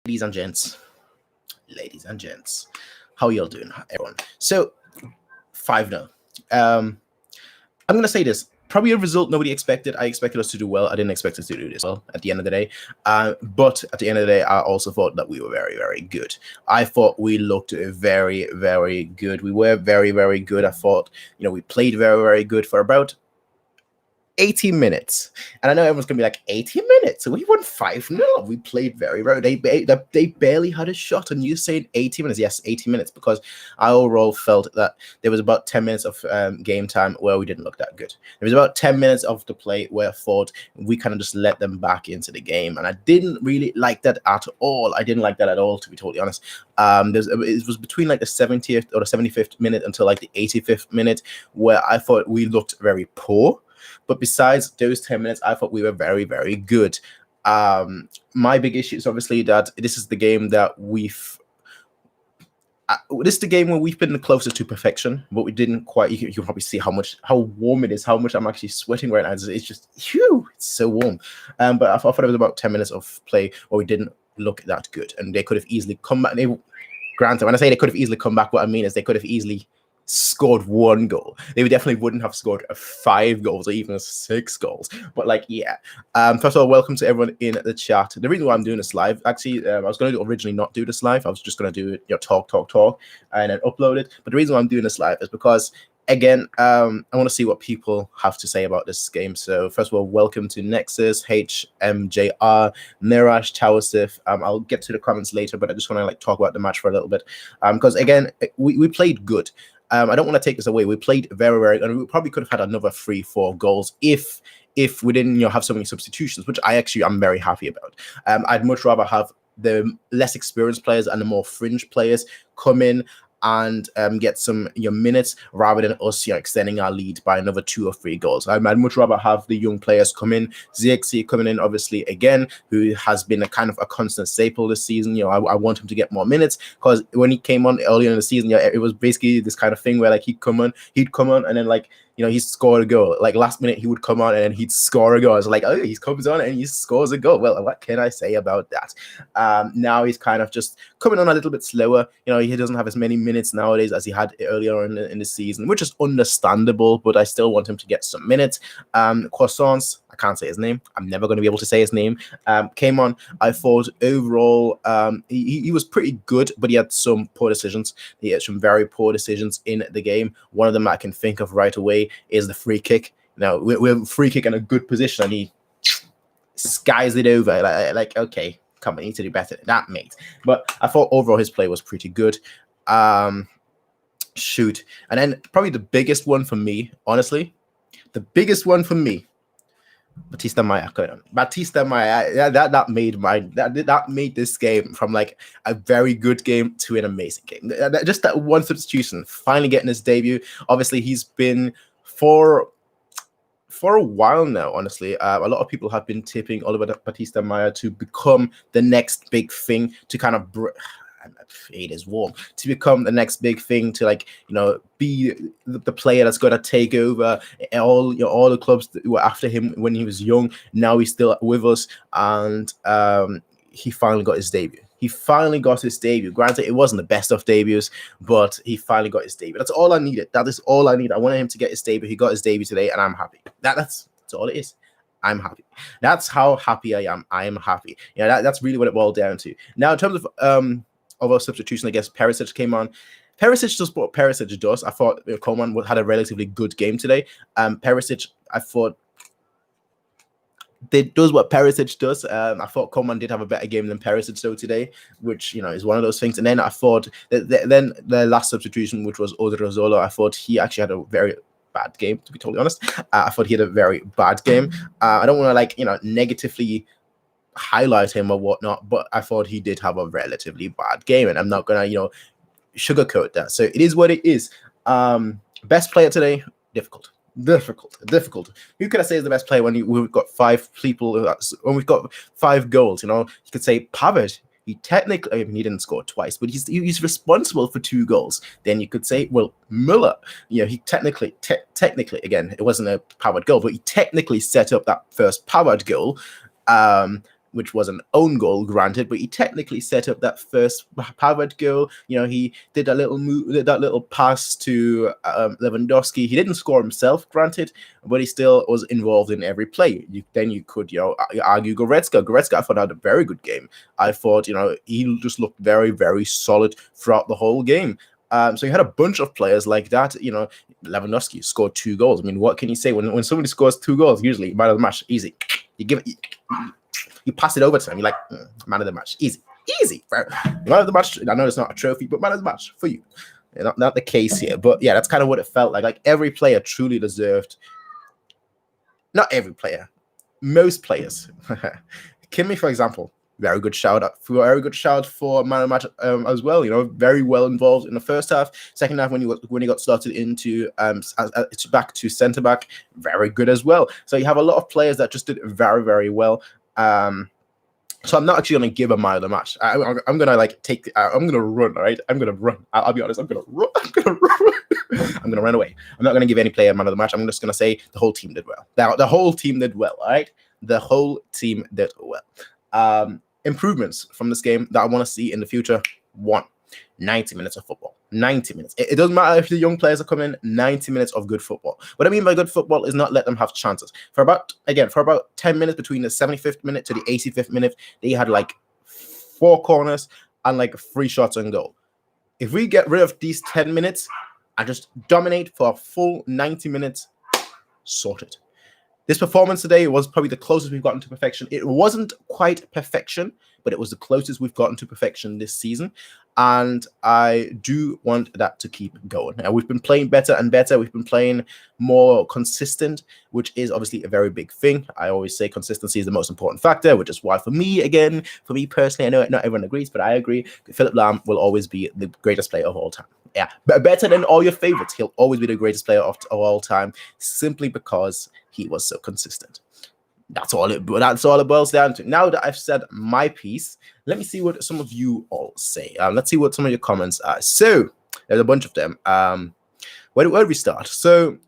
Ladies and gents, how y'all doing, everyone? So 5-0. I'm gonna say this. Probably a result nobody expected. I expected us to do well. I didn't expect us to do this well at the end of the day. But at the end of the day, I also thought that we were very, very good. I thought we looked very, very good. We were very, very good. I thought, we played very, very good for about 80 minutes. And I know everyone's going to be like, 80 minutes? We won 5-0. We played very, very... They barely had a shot. And you saying 80 minutes? Yes, 80 minutes. Because I overall felt that there was about 10 minutes of game time where we didn't look that good. There was about 10 minutes of the play where I thought we kind of just let them back into the game. And I didn't really like that at all. I didn't like that at all, to be totally honest. It was between like the 70th or the 75th minute until like the 85th minute where I thought we looked very poor. But besides those 10 minutes, I thought we were very, very good. My big issue is obviously that this is the game that this is the game where we've been the closest to perfection, but we didn't quite. You can probably see how warm it is, how much I'm actually sweating right now. It's just, it's so warm. But I thought it was about 10 minutes of play where we didn't look that good, and they could have easily come back. Granted, when I say they could have easally come back, what I mean is they could have easily scored 1 goal. They definitely wouldn't have scored 5 goals or even 6 goals. But first of all, welcome to everyone in the chat. The reason why I'm doing this live, actually, I was going to originally not do this live. I was just going to do it, talk, and then upload it. But the reason why I'm doing this live is because, again, I want to see what people have to say about this game. So first of all, welcome to Nexus, HMJR, Nirash, Tawasif. I'll get to the comments later, but I just want to talk about the match for a little bit. Because again, we played good. I don't want to take this away. We played very, very, and we probably could have had another 3-4 goals if we didn't, have so many substitutions, which I'm very happy about. I'd much rather have the less experienced players and the more fringe players come in and get some minutes rather than us extending our lead by another 2 or 3 goals. I'd much rather have the young players come in. ZXC coming in, obviously, again, who has been a kind of a constant staple this season. I want him to get more minutes because when he came on earlier in the season, it was basically this kind of thing where he'd come on and then he scored a goal. Last minute, he would come on and then he'd score a goal. It's oh, he comes on and he scores a goal. Well, what can I say about that? Now he's kind of just coming on a little bit slower. He doesn't have as many minutes nowadays as he had earlier in the season, which is understandable, but I still want him to get some minutes. Croissants, I can't say his name. I'm never going to be able to say his name. Came on. I thought overall he was pretty good, but he had some poor decisions. He had some very poor decisions in the game. One of them I can think of right away is the free kick. Now we're free kick in a good position, and he skies it over. Okay, come on, you need to do better than that, mate. But I thought overall his play was pretty good. Shoot, and then probably the biggest one for me, honestly, Batista Maya. Batista Maya. That made this game from a very good game to an amazing game. Just that one substitution, finally getting his debut. Obviously, he's been for a while now, honestly. A lot of people have been tipping Oliver Batista Maya to become the next big thing, to kind of it is warm, to become the next big thing, to be the player that's going to take over all the clubs that were after him when he was young. Now he's still with us, and he finally got his debut. Granted, it wasn't the best of debuts, but he finally got his debut. That's all I needed. That is all I need. I wanted him to get his debut. He got his debut today, and I'm happy. That's all it is. I'm happy. That's how happy I am. I am happy. That's really what it boiled down to. Now, in terms of our substitution, I guess Perisic came on. Perisic does what Perisic does. I thought Coleman had a relatively good game today. Perisic, I thought, does what Perisic does. I thought Coleman did have a better game than Perisic though today, which is one of those things. And then I thought then the last substitution, which was Odriozola, I thought he actually had a very bad game, to be totally honest. I thought he had a very bad game. I don't want to negatively highlight him or whatnot, but I thought he did have a relatively bad game, and I'm not gonna sugarcoat that. So it is what it is. Best player today, difficult. Who could I say is the best player when we've got 5 people, when we've got 5 goals? You could say Pavard. He technically, he didn't score twice, but he's responsible for 2 goals. Then you could say, well, Muller. He technically, again, it wasn't a Pavard goal, but he technically set up that first Pavard goal. which was an own goal, granted, but he technically set up that first Pavard goal. He did that little move, that little pass to Lewandowski. He didn't score himself, granted, but he still was involved in every play. Then you could, argue Goretzka. Goretzka, I thought, had a very good game. I thought, he just looked very, very solid throughout the whole game. So you had a bunch of players like that. Lewandowski scored 2 goals. I mean, what can you say when somebody scores 2 goals? Usually, man of the match, easy. You pass it over to him. You're like, man of the match, easy, bro. Man of the match. I know it's not a trophy, but man of the match for you. Not the case here, but yeah, that's kind of what it felt like. Like every player truly deserved. Not every player, most players. Kimi, for example. Very good shout for man of the match as well. Very well involved in the first half. Second half, when he got started into back to centre back, very good as well. So you have a lot of players that just did very, very well. So I'm not actually going to give a man of the match. I'm going to I'm going to run. All right, I'm going to run. I'll be honest. I'm going to run. I'm going to run away. I'm not going to give any player man of the match. I'm just going to say the whole team did well. The whole team did well. All right, the whole team did well. Improvements from this game that I want to see in the future. 1, 90 minutes of football. 90 minutes. It doesn't matter if the young players are coming in. 90 minutes of good football. What I mean by good football is not let them have chances. For about 10 minutes between the 75th minute to the 85th minute, they had 4 corners and 3 shots on goal. If we get rid of these 10 minutes and just dominate for a full 90 minutes, sorted. This performance today was probably the closest we've gotten to perfection. It wasn't quite perfection, but it was the closest we've gotten to perfection this season. And I do want that to keep going. Now, we've been playing better and better. We've been playing more consistent, which is obviously a very big thing. I always say consistency is the most important factor, which is why for me personally, I know not everyone agrees, but I agree. Philipp Lahm will always be the greatest player of all time. Yeah, better than all your favorites. He'll always be the greatest player of all time, simply because he was so consistent. That's all it boils down to. Now that I've said my piece, let me see what some of you all say. Let's see what some of your comments are. So there's a bunch of them. Where do we start? So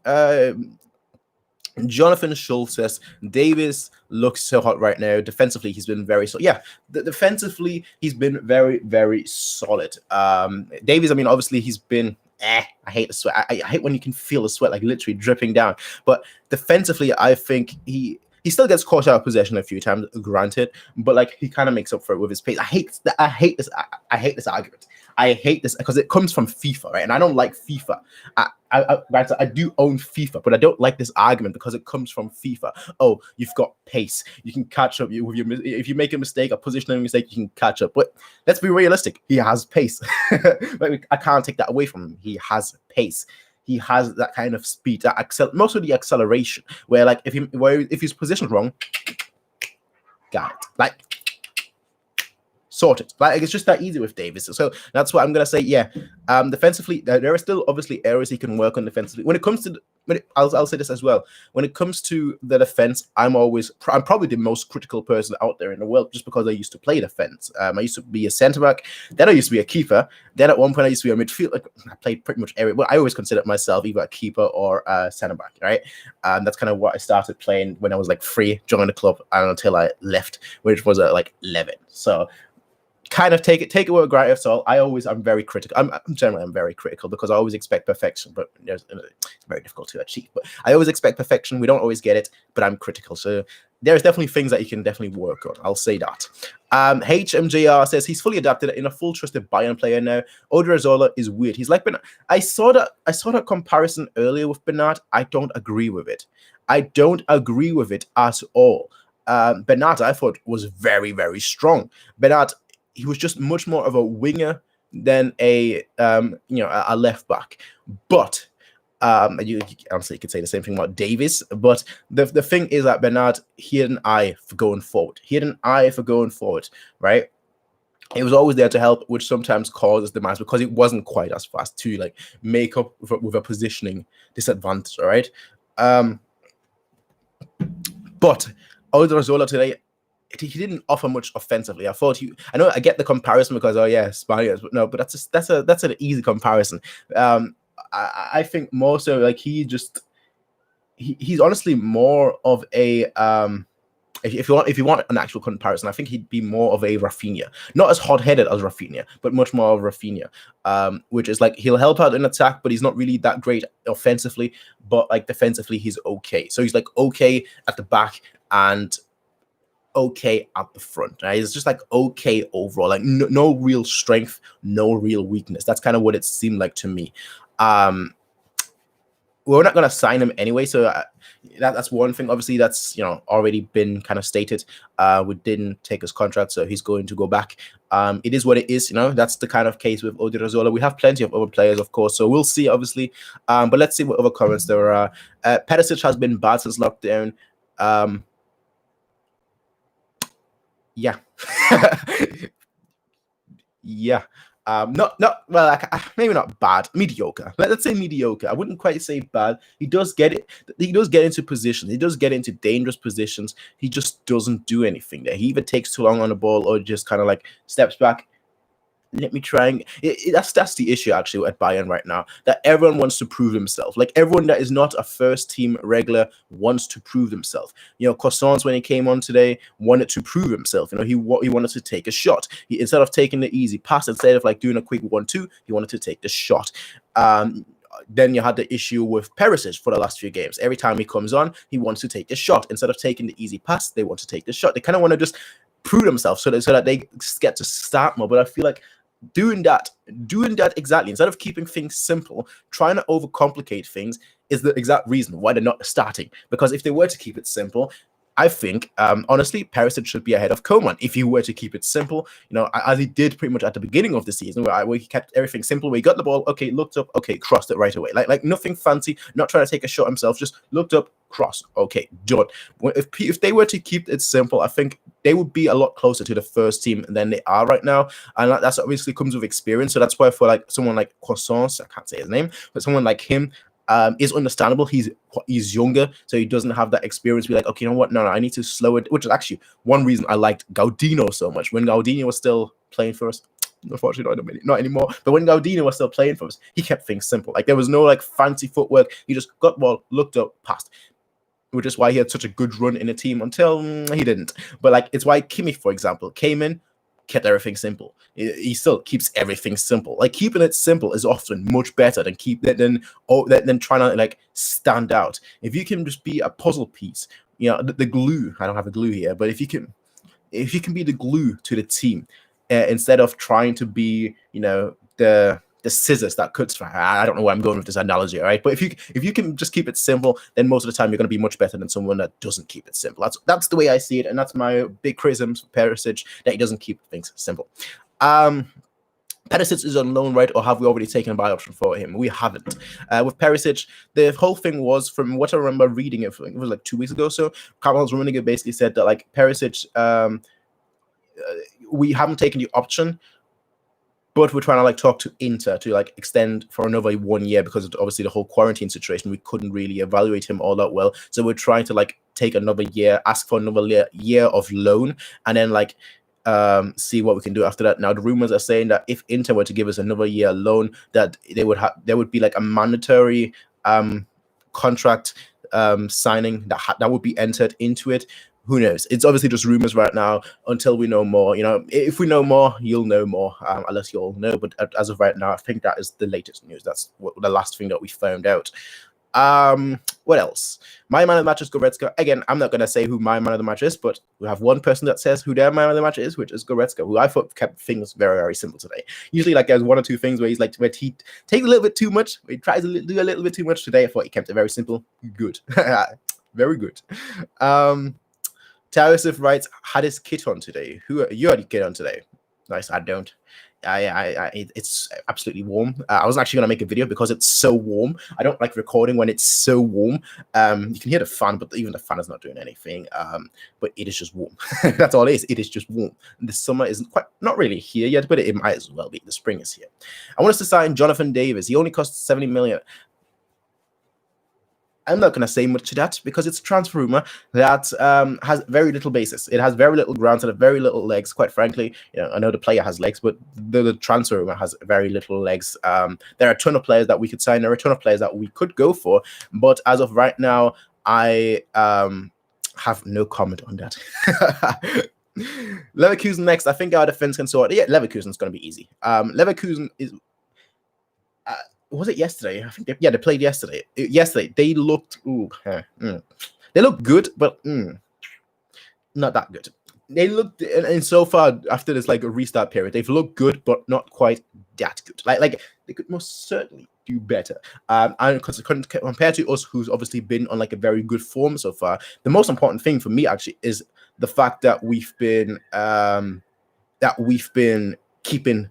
Jonathan Schultz says Davis looks so hot right now. Defensively, he's been very solid. Yeah, defensively, he's been very, very solid. Davis, I mean, obviously, he's been. I hate the sweat. I hate when you can feel the sweat literally dripping down. But defensively, I think he still gets caught out of possession a few times, granted, but he kind of makes up for it with his pace. I hate this argument. I hate this because it comes from FIFA, right? And I don't like FIFA. I do own FIFA, but I don't like this argument because it comes from FIFA. Oh, you've got pace. You can catch up if you make a mistake, a positioning mistake, you can catch up. But let's be realistic. He has pace. I can't take that away from him. He has pace. He has that kind of speed, most of the acceleration, where if he's positioned wrong, got it. Sorted. It's just that easy with Davis. So that's what I'm gonna say. Yeah. Defensively, there are still obviously areas he can work on defensively. When it comes to I'll say this as well. When it comes to the defense, I'm probably the most critical person out there in the world, just because I used to play defense. I used to be a centre back, then I used to be a keeper. Then at one point I used to be a midfield. I played pretty much every. But I always considered myself either a keeper or a centre back. Right. That's kind of what I started playing when I was 3, joined the club, and until I left, which was at 11. So. Kind of take it with a grain of salt. I'm very critical. I'm very critical because I always expect perfection, but it's very difficult to achieve. But I always expect perfection. We don't always get it, but I'm critical. So there's definitely things that you can definitely work on. I'll say that. HMJR says he's fully adapted in a full trusted Bayern player now. Odriozola is weird. He's like Bernard. I saw that comparison earlier with Bernard. I don't agree with it. I don't agree with it at all. Bernard, I thought, was very, very strong. Bernard. He was just much more of a winger than a left back. But honestly, you could say the same thing about Davis. But the thing is that Bernard, he had an eye for going forward. Right? He was always there to help, which sometimes causes the match because it wasn't quite as fast to make up with a positioning disadvantage. All right. But Odriozola today. He didn't offer much offensively. I know I get the comparison because Spaniards, but no, but that's an easy comparison. I think more so he's honestly more of a if you want an actual comparison, I think he'd be more of a Rafinha, not as hot-headed as Rafinha, but much more of Rafinha, which is like he'll help out in attack, but he's not really that great offensively. But like defensively, he's okay. So he's like okay at the back and okay at the front. Right? It's just like okay overall, like no real strength, no real weakness. That's kind of what it seemed like to me. We're not going to sign him anyway, so that's one thing. Obviously, that's already been kind of stated. We didn't take his contract, so he's going to go back. It is what it is. That's the kind of case with Odriozola. We have plenty of other players, of course, so we'll see, obviously. But let's see what other comments there are. Perisic has been bad since lockdown. Yeah. Yeah. Not well, maybe not bad, mediocre. Let's say mediocre. I wouldn't quite say bad. He does get it. He does get into positions. He does get into dangerous positions. He just doesn't do anything there. He either takes too long on the ball or just kind of like steps back. Let me try and that's the issue actually at Bayern right now, that everyone wants to prove himself. Like everyone that is not a first team regular wants to prove himself. Croissants, when he came on today, wanted to prove himself. He wanted to take a shot. Instead of taking the easy pass, instead of like doing a quick 1-2, he wanted to take the shot. Then you had the issue with Perisic for the last few games. Every time he comes on, he wants to take the shot. Instead of taking the easy pass, they want to take the shot. They kind of want to just prove themselves so that they get to start more. But I feel like doing that exactly, instead of keeping things simple, trying to overcomplicate things is the exact reason why they're not starting. Because if they were to keep it simple, I think, honestly, Perisic should be ahead of Coman if he were to keep it simple, as he did pretty much at the beginning of the season, where he kept everything simple, where he got the ball, okay, looked up, okay, crossed it right away. Like nothing fancy, not trying to take a shot himself, just looked up, cross, okay, done. If they were to keep it simple, I think they would be a lot closer to the first team than they are right now. And that's obviously comes with experience. So that's why for like someone like Croissants, I can't say his name, but someone like him, is understandable. He's younger, so he doesn't have that experience. Be like, okay, you know what? No, I need to slow it. Which is actually one reason I liked Gaudino so much. When Gaudino was still playing for us, unfortunately, not anymore. But when Gaudino was still playing for us, he kept things simple. Like there was no like fancy footwork. He just got ball, looked up, passed. Which is why he had such a good run in the team until he didn't. But like it's why Kimmich, for example, came in, kept everything simple. He still keeps everything simple. Like keeping it simple is often much better than than trying to like stand out. If you can just be a puzzle piece, the glue. I don't have a glue here, but if you can be the glue to the team, instead of trying to be the scissors that cuts. I don't know where I'm going with this analogy, all right? But if you can just keep it simple, then most of the time you're going to be much better than someone that doesn't keep it simple. That's the way I see it, and that's my big criticism for Perisic, that he doesn't keep things simple. Perisic is on loan, right? Or have we already taken a buy option for him? We haven't. With Perisic, the whole thing was, from what I remember reading it was like 2 weeks ago. So Carlos Rummenigge basically said that like Perisic, we haven't taken the option, but we're trying to like talk to Inter to like extend for another 1 year because of obviously the whole quarantine situation. We couldn't really evaluate him all that well. So we're trying to like take another year, ask for another year of loan, and then like see what we can do after that. Now the rumors are saying that if Inter were to give us another year loan, that there would be like a mandatory contract signing that would be entered into it. Who knows? It's obviously just rumors right now until we know more. If we know more, you'll know more, unless you all know. But as of right now, I think that is the latest news. That's the last thing that we found out. What else? My man of the match is Goretzka. Again, I'm not going to say who my man of the match is, but we have one person that says who their man of the match is, which is Goretzka, who I thought kept things very, very simple today. Usually, like, there's one or two things where he takes a little bit too much, where he tries to do a little bit too much. Today, I thought he kept it very simple. Good. Very good. Tarisif writes, had his kit on today. You had your kit on today? Nice, I don't. It's absolutely warm. I was actually going to make a video because it's so warm. I don't like recording when it's so warm. You can hear the fan, but even the fan is not doing anything. But it is just warm. That's all it is. It is just warm. And the summer isn't not really here yet, but it might as well be. The spring is here. I want us to sign Jonathan Davis. He only costs 70 million. I'm not going to say much to that because it's a transfer rumor that has very little basis. It has very little ground and very little legs, quite frankly. I know the player has legs, but the transfer rumor has very little legs. There are a ton of players that we could sign. There are a ton of players that we could go for. But as of right now, I Have no comment on that. Leverkusen next. I think our defense can sort. Yeah, Leverkusen's going to be easy. Leverkusen is. Was it yesterday? I think they played yesterday. Yesterday they looked. They looked good, but not that good. They looked, and so far after this like a restart period, they've looked good, but not quite that good. Like they could most certainly do better. And compared to us, who's obviously been on like a very good form so far, the most important thing for me actually is the fact that we've been keeping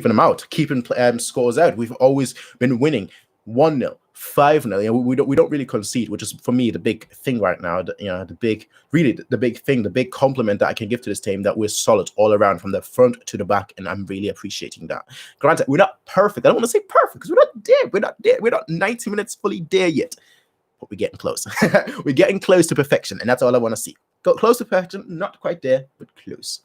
them out, keeping scores out. We've always been winning 1-0, 5-0. We don't really concede, which is for me the big thing right now. The big thing, the big compliment that I can give to this team, that we're solid all around from the front to the back, and I'm really appreciating that. Granted, we're not perfect. I don't want to say perfect because we're not there. We're not 90 minutes fully there yet, but we're getting close. We're getting close to perfection, and that's all I want to see. Got close to perfection, not quite there, but close.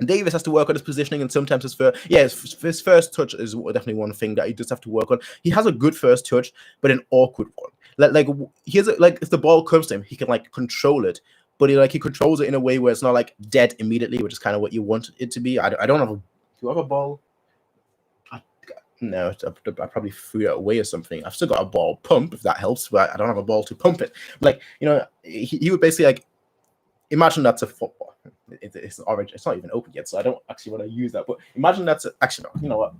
Davis has to work on his positioning, and sometimes his first touch is definitely one thing that he does have to work on. He has a good first touch, but an awkward one. Like if the ball comes to him, he can like control it, but he controls it in a way where it's not like dead immediately, which is kind of what you want it to be. I don't have a. Do you have a ball? No, I probably threw it away or something. I've still got a ball pump if that helps, but I don't have a ball to pump it. Like he would basically like imagine that's a football. It's orange. It's not even open yet, so I don't actually want to use that. But imagine that's actually no. You know what?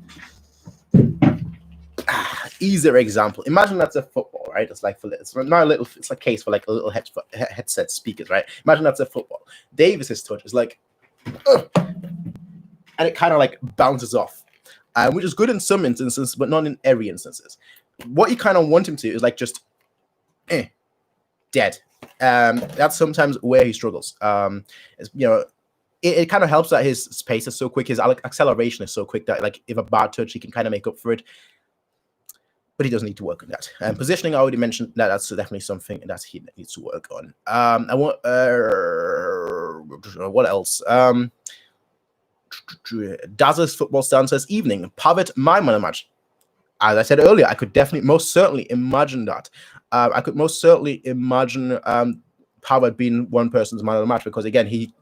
Easier example. Imagine that's a football, right? It's like it's not a little. It's a case for like a little headset speakers, right? Imagine that's a football. Davis's touch is like, and it kind of like bounces off, which is good in some instances, but not in every instances. What you kind of want him to is like just, dead. That's sometimes where he struggles. It kind of helps that his pace is so quick, his acceleration is so quick that like if a bad touch, he can kind of make up for it. But he does need to work on that. Positioning, I already mentioned that that's definitely something that he needs to work on. I want what else? Daz's football stand says evening. Pavitt, my man of the match. As I said earlier, I could definitely, most certainly imagine that. I could most certainly imagine Pavitt being one person's man of the match because, again, he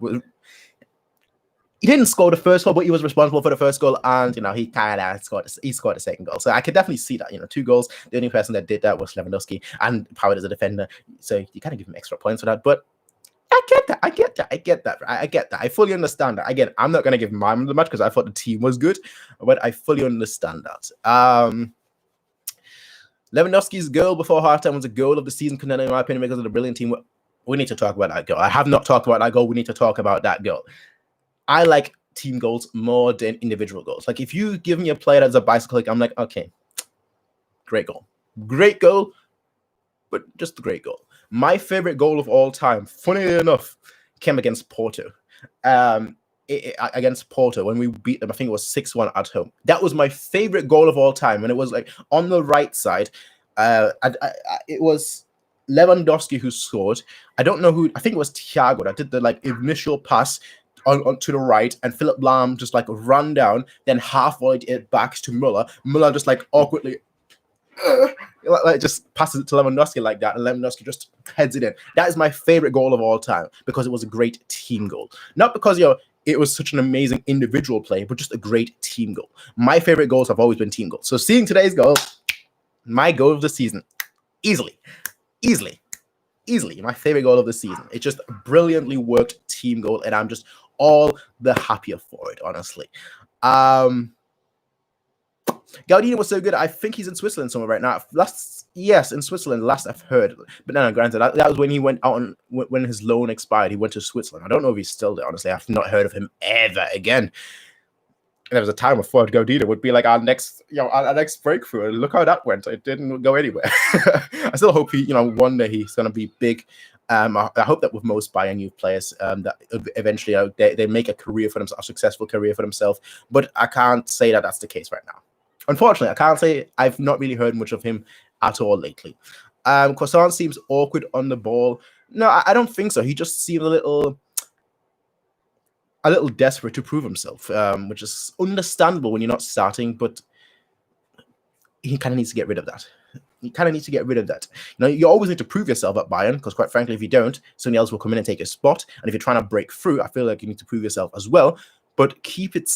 didn't score the first goal, but he was responsible for the first goal, and he kind of scored the second goal. So I could definitely see that. 2 goals. The only person that did that was Lewandowski, and Pavitt is a defender, so you kind of give him extra points for that. But I get that. I fully understand that. Again, I'm not going to give my man of the match because I thought the team was good, but I fully understand that. Lewandowski's goal before halftime was a goal of the season contender, in my opinion, because of the brilliant team. We need to talk about that goal. I have not talked about that goal. We need to talk about that goal. I like team goals more than individual goals. Like, if you give me a player that's a bicycle, I'm like, okay, great goal, but just a great goal. My favorite goal of all time, funny enough, came against Porto. Against Porto when we beat them, I think it was 6-1 at home. That was my favorite goal of all time, and it was like on the right side. It was Lewandowski who scored. I don't know who. I think it was Thiago that did the like initial pass on to the right, and Philipp Lahm just like ran down, then half volleyed it back to Muller. Muller just like awkwardly. Like just passes it to Lewandowski like that, and Lewandowski just heads it in. That is my favorite goal of all time because it was a great team goal. Not because it was such an amazing individual play, but just a great team goal. My favorite goals have always been team goals. So seeing today's goal, my goal of the season, easily, my favorite goal of the season. It's just a brilliantly worked team goal, and I'm just all the happier for it, honestly. Gaudino was so good. I think he's in Switzerland somewhere right now. Yes, in Switzerland, last I've heard. But no, granted, that was when he went out when his loan expired. He went to Switzerland. I don't know if he's still there, honestly. I've not heard of him ever again. And there was a time I thought Gaudino would be like our next breakthrough. And look how that went. It didn't go anywhere. I still hope one day he's going to be big. I hope that with most Bayern youth players, that eventually they make a career for themselves, a successful career for themselves. But I can't say that that's the case right now. Unfortunately, I can't say. I've not really heard much of him at all lately. Croissant seems awkward on the ball. No, I don't think so. He just seemed a little desperate to prove himself, which is understandable when you're not starting, but he kind of needs to get rid of that. You kind of need to get rid of that. You always need to prove yourself at Bayern, because quite frankly, if you don't, somebody else will come in and take your spot. And if you're trying to break through, I feel like you need to prove yourself as well. But keep it.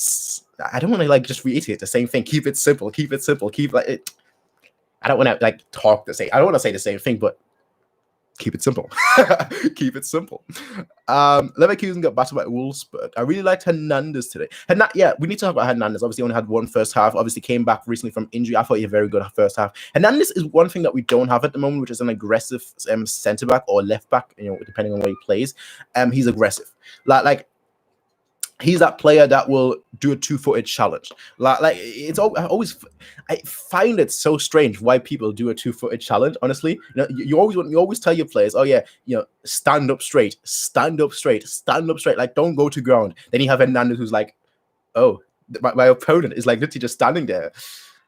I don't want to just reiterate the same thing. Keep it simple. Keep it simple. Keep it. I don't want to talk the same. I don't want to say the same thing, but keep it simple. Keep it simple. Leverkusen got battered by Wolfsburg. I really liked Hernandez today. We need to talk about Hernandez. Obviously, only had one first half. Obviously, came back recently from injury. I thought he had a very good first half. Hernandez is one thing that we don't have at the moment, which is an aggressive centre back or left back. Depending on where he plays. He's aggressive. He's that player that will do a 2-footed challenge. I find it so strange why people do a 2-footed challenge. Honestly, you always tell your players, oh yeah, stand up straight, stand up straight, stand up straight. Don't go to ground. Then you have Hernandez who's like, oh, my opponent is literally just standing there,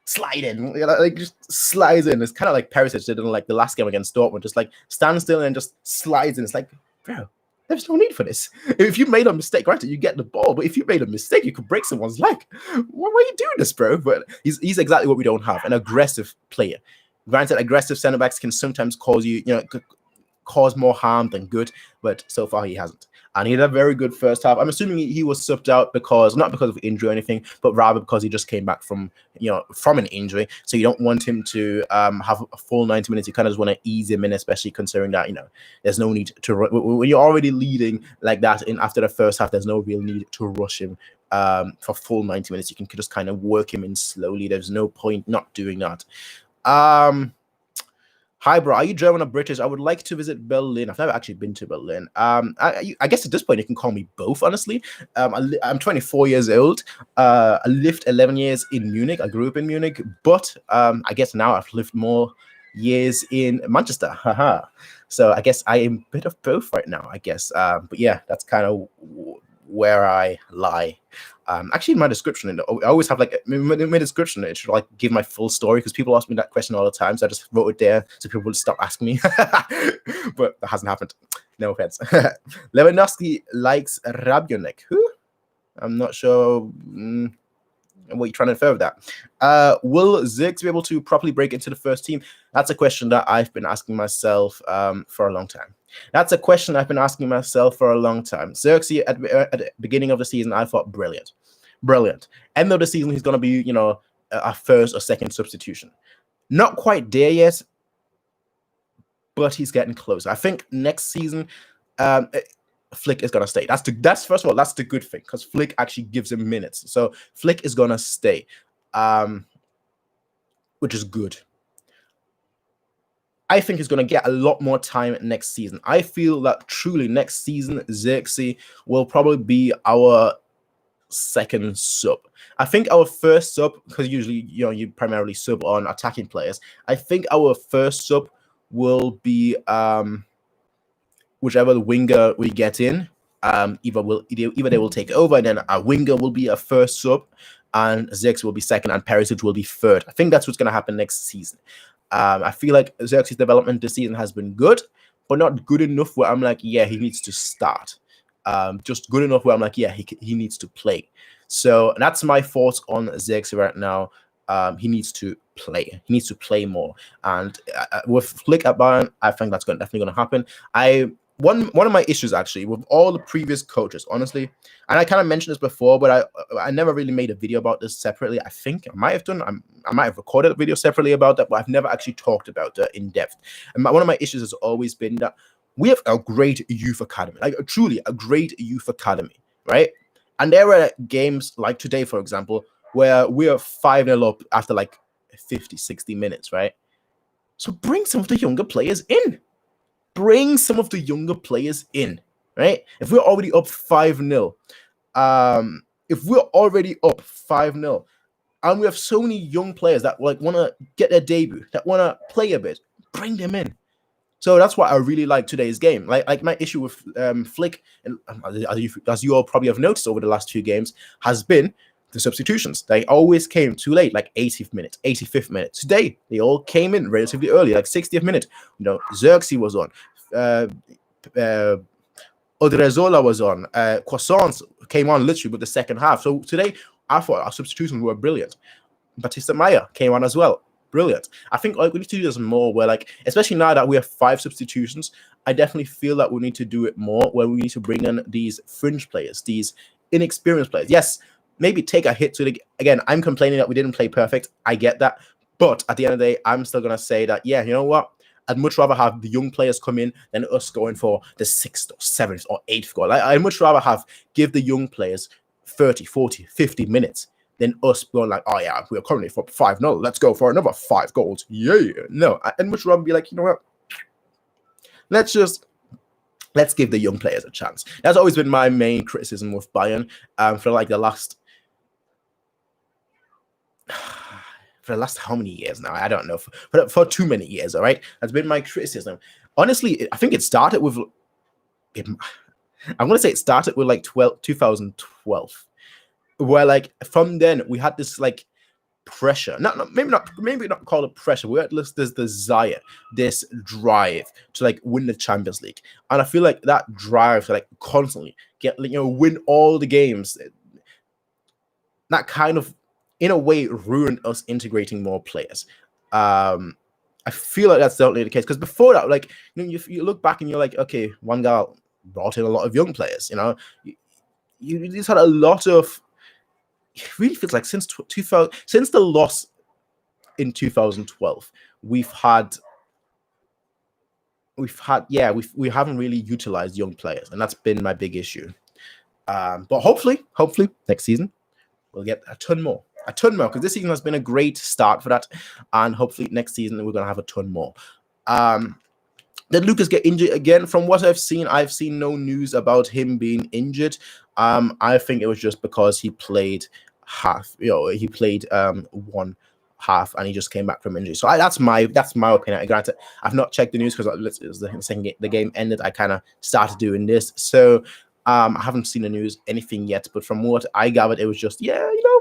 sliding, just slides in. It's kind of like Perisic did in the last game against Dortmund, just stand still and just slides in. It's like, bro. There's no need for this. If you made a mistake, granted, you get the ball, but if you made a mistake, you could break someone's leg. Why are you doing this, bro? But he's exactly what we don't have, an aggressive player. Granted, aggressive centre-backs can sometimes cause more harm than good, but so far he hasn't. And he had a very good first half. I'm assuming he was subbed out not because of injury or anything, but rather because he just came back from an injury. So you don't want him to have a full 90 minutes. You kind of just want to ease him in, especially considering that there's no need to when you're already leading like that after the first half. There's no real need to rush him for full 90 minutes. You can just kind of work him in slowly. There's no point not doing that. Hi, bro. Are you German or British? I would like to visit Berlin. I've never actually been to Berlin. I guess at this point you can call me both, honestly. I'm 24 years old. I lived 11 years in Munich. I grew up in Munich, but I guess now I've lived more years in Manchester. Haha. So I guess I am a bit of both right now, I guess. But yeah, that's kind of where I lie. Actually, in my description, I always have in my description, it should give my full story, because people ask me that question all the time. So I just wrote it there so people would stop asking me. But that hasn't happened. No offense. Lewandowski likes Rabionek. Who? I'm not sure what you're trying to infer with that. Will Zirkzee be able to properly break into the first team? That's a question that I've been asking myself for a long time. Zirkzee at the beginning of the season, I thought brilliant. End of the season, he's going to be, a first or second substitution. Not quite there yet, but he's getting close. I think next season, Flick is going to stay. That's first of all, that's the good thing, because Flick actually gives him minutes. So Flick is going to stay, which is good. I think he's going to get a lot more time next season. I feel that truly next season, Zirkzee will probably be our second sub. I think our first sub, because usually you primarily sub on attacking players. I think our first sub will be whichever winger we get in. Either they will take over, and then our winger will be a first sub, and Zirkzee will be second, and Perisic will be third. I think that's what's going to happen next season. I feel like Zirkzee's development this season has been good, but not good enough where I'm like, yeah, he needs to start. Just good enough where I'm like, yeah, he needs to play. So that's my thoughts on Zirkzee right now. He needs to play. He needs to play more. And with Flick at Bayern, I think that's definitely going to happen. One of my issues actually with all the previous coaches, honestly, and I kind of mentioned this before, but I never really made a video about this separately. I think I might have done. I might have recorded a video separately about that, but I've never actually talked about that in depth. And one of my issues has always been that we have a great youth academy, truly a great youth academy, right? And there are games like today, for example, where we are 5-0 up after 50, 60 minutes, right? So bring some of the younger players in. Right? If we're already up 5-0, and we have so many young players that want to get their debut, that want to play a bit, bring them in. So that's why I really like today's game. Like my issue with Flick, and as you all probably have noticed over the last 2 games, has been the substitutions. They always came too late, 80th minute, 85th minute. Today, they all came in relatively early, 60th minute. Zirkzee was on. Odriozola was on. Croissants came on literally with the second half. So today, I thought our substitutions were brilliant. Batista Maya came on as well. brilliant. I think like we need to do this more where like, especially now that we have 5 substitutions, I definitely feel that we need to do it more where we need to bring in these fringe players, these inexperienced players. Yes, maybe take a hit to the, again, I'm complaining that we didn't play perfect. I get that. But at the end of the day, I'm still going to say that, yeah, you know what? I'd much rather have the young players come in than us going for the 6th or 7th or 8th goal. I'd much rather give the young players 30, 40, 50 minutes than us going like, oh yeah, we're currently for 5-0. Let's go for another 5 goals. Yeah. No, I'd much rather be like, you know what? Let's give the young players a chance. That's always been my main criticism with Bayern for like the last how many years now? I don't know. For too many years, all right? That's been my criticism. Honestly, I think it started with, I'm going to say it started with like 2012, where like from then we had this like pressure. Maybe not call it pressure. We had this desire, this drive to like win the Champions League. And I feel like that drive to like constantly win all the games, that kind of in a way ruined us integrating more players. I feel like that's definitely the case because before that, like you look back and you're like, okay, Van Gaal brought in a lot of young players. You just had a lot of. It really feels like since the loss in 2012, we haven't really utilized young players, and that's been my big issue. But hopefully next season we'll get a ton more because this season has been a great start for that, and hopefully next season we're gonna have a ton more. Did Lucas get injured again? From what I've seen no news about him being injured. I think it was just because he played half. He played one half and he just came back from injury. So that's my opinion. Granted, I've not checked the news because the game ended. I kind of started doing this, so I haven't seen the news anything yet. But from what I gathered, it was just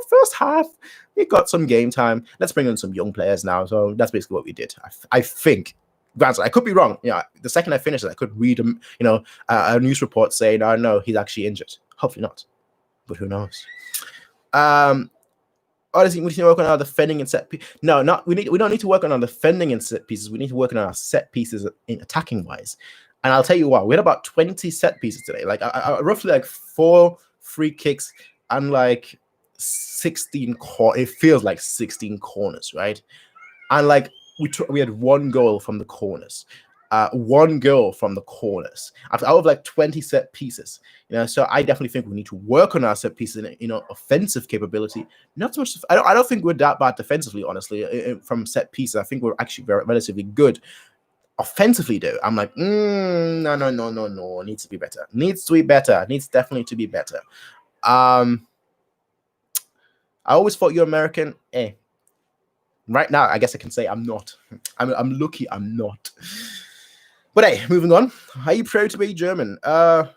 first half we got some game time. Let's bring in some young players now. So that's basically what we did. I think. Granted, I could be wrong. The second I finish it, I could read a news report saying, "Oh no, he's actually injured." Hopefully not, but who knows? Honestly, we need to work on our defending and set pieces. No, we don't need to work on our defending and set pieces. We need to work on our set pieces in attacking wise. And I'll tell you what, we had about 20 set pieces today. Like roughly like 4 free kicks and like 16 it feels like 16 corners, right? And like we had 1 goal from the corners. 1 goal from the corners out of like 20 set pieces. So I definitely think we need to work on our set pieces and offensive capability. Not so much. I don't think we're that bad defensively, honestly. From set pieces, I think we're actually relatively good. Offensively, though, I'm like, no. Needs to be better. Needs definitely to be better. I always thought you're American. Right now, I guess I can say I'm not. I'm lucky I'm not. But hey, moving on. Are you proud to be German? The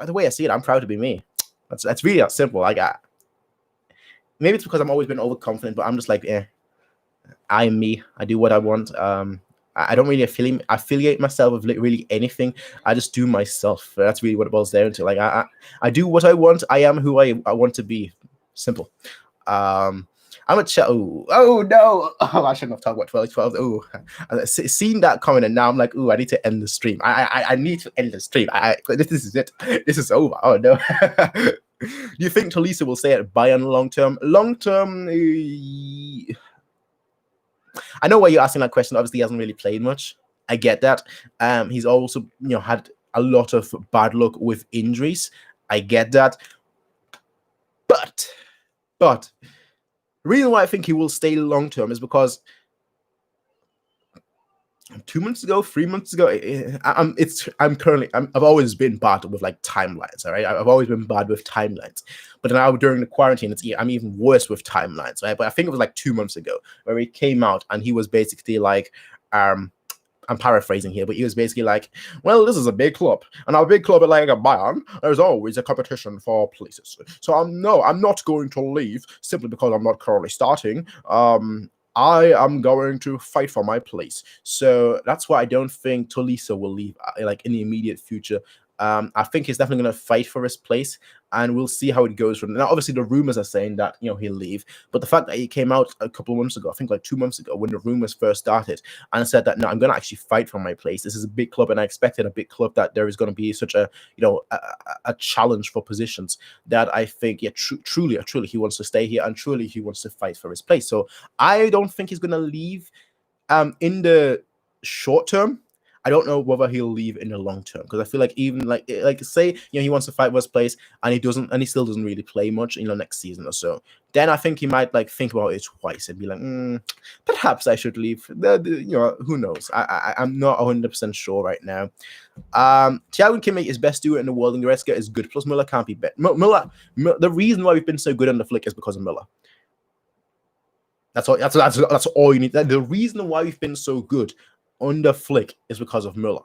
way I see it, I'm proud to be me. That's really that simple. Maybe it's because I've always been overconfident, but I'm just like, I'm me. I do what I want. I don't really affiliate myself with really anything. I just do myself. That's really what it boils down to. Like I do what I want. I am who I want to be. Simple. I'm a chat. Oh no! Oh, I shouldn't have talked about 12. Oh, seeing that comment, and now I'm like, I need to end the stream. I need to end the stream. This is it. This is over. Oh no! Do you think Tolisso will stay at Bayern long term? Long term, I know why you're asking that question. Obviously, he hasn't really played much. I get that. He's also had a lot of bad luck with injuries. I get that. But the reason why I think he will stay long term is because 2 months ago, 3 months ago, I've always been bad with like timelines. All right, I've always been bad with timelines. But now during the quarantine, I'm even worse with timelines. Right, but I think it was like 2 months ago where he came out and he was basically like, I'm paraphrasing here, but he was basically like, well, this is a big club, and our big club like a Bayern, there's always a competition for places. So I'm not going to leave simply because I'm not currently starting. I am going to fight for my place. So that's why I don't think Tolisso will leave like in the immediate future. I think he's definitely going to fight for his place. and we'll see how it goes from now. Obviously, the rumors are saying that he'll leave, but the fact that he came out a couple of months ago, I think like 2 months ago, when the rumors first started, and said that no, I'm going to actually fight for my place. This is a big club, and I expected a big club that there is going to be such a a challenge for positions that I think truly he wants to stay here, and truly he wants to fight for his place. So I don't think he's going to leave in the short term. I don't know whether he'll leave in the long term, because I feel like even like say he wants to fight for his place and he still doesn't really play much next season or so, then I think he might like think about it twice and be like, perhaps I should leave. Who knows? I'm not 100% sure right now. Thiago Kimmich is best duo in the world, and Goretzka is good. Plus Muller can't be better. Muller, the reason why we've been so good on the flick is because of Muller. That's all. That's all you need. The reason why we've been so good under flick is because of Muller.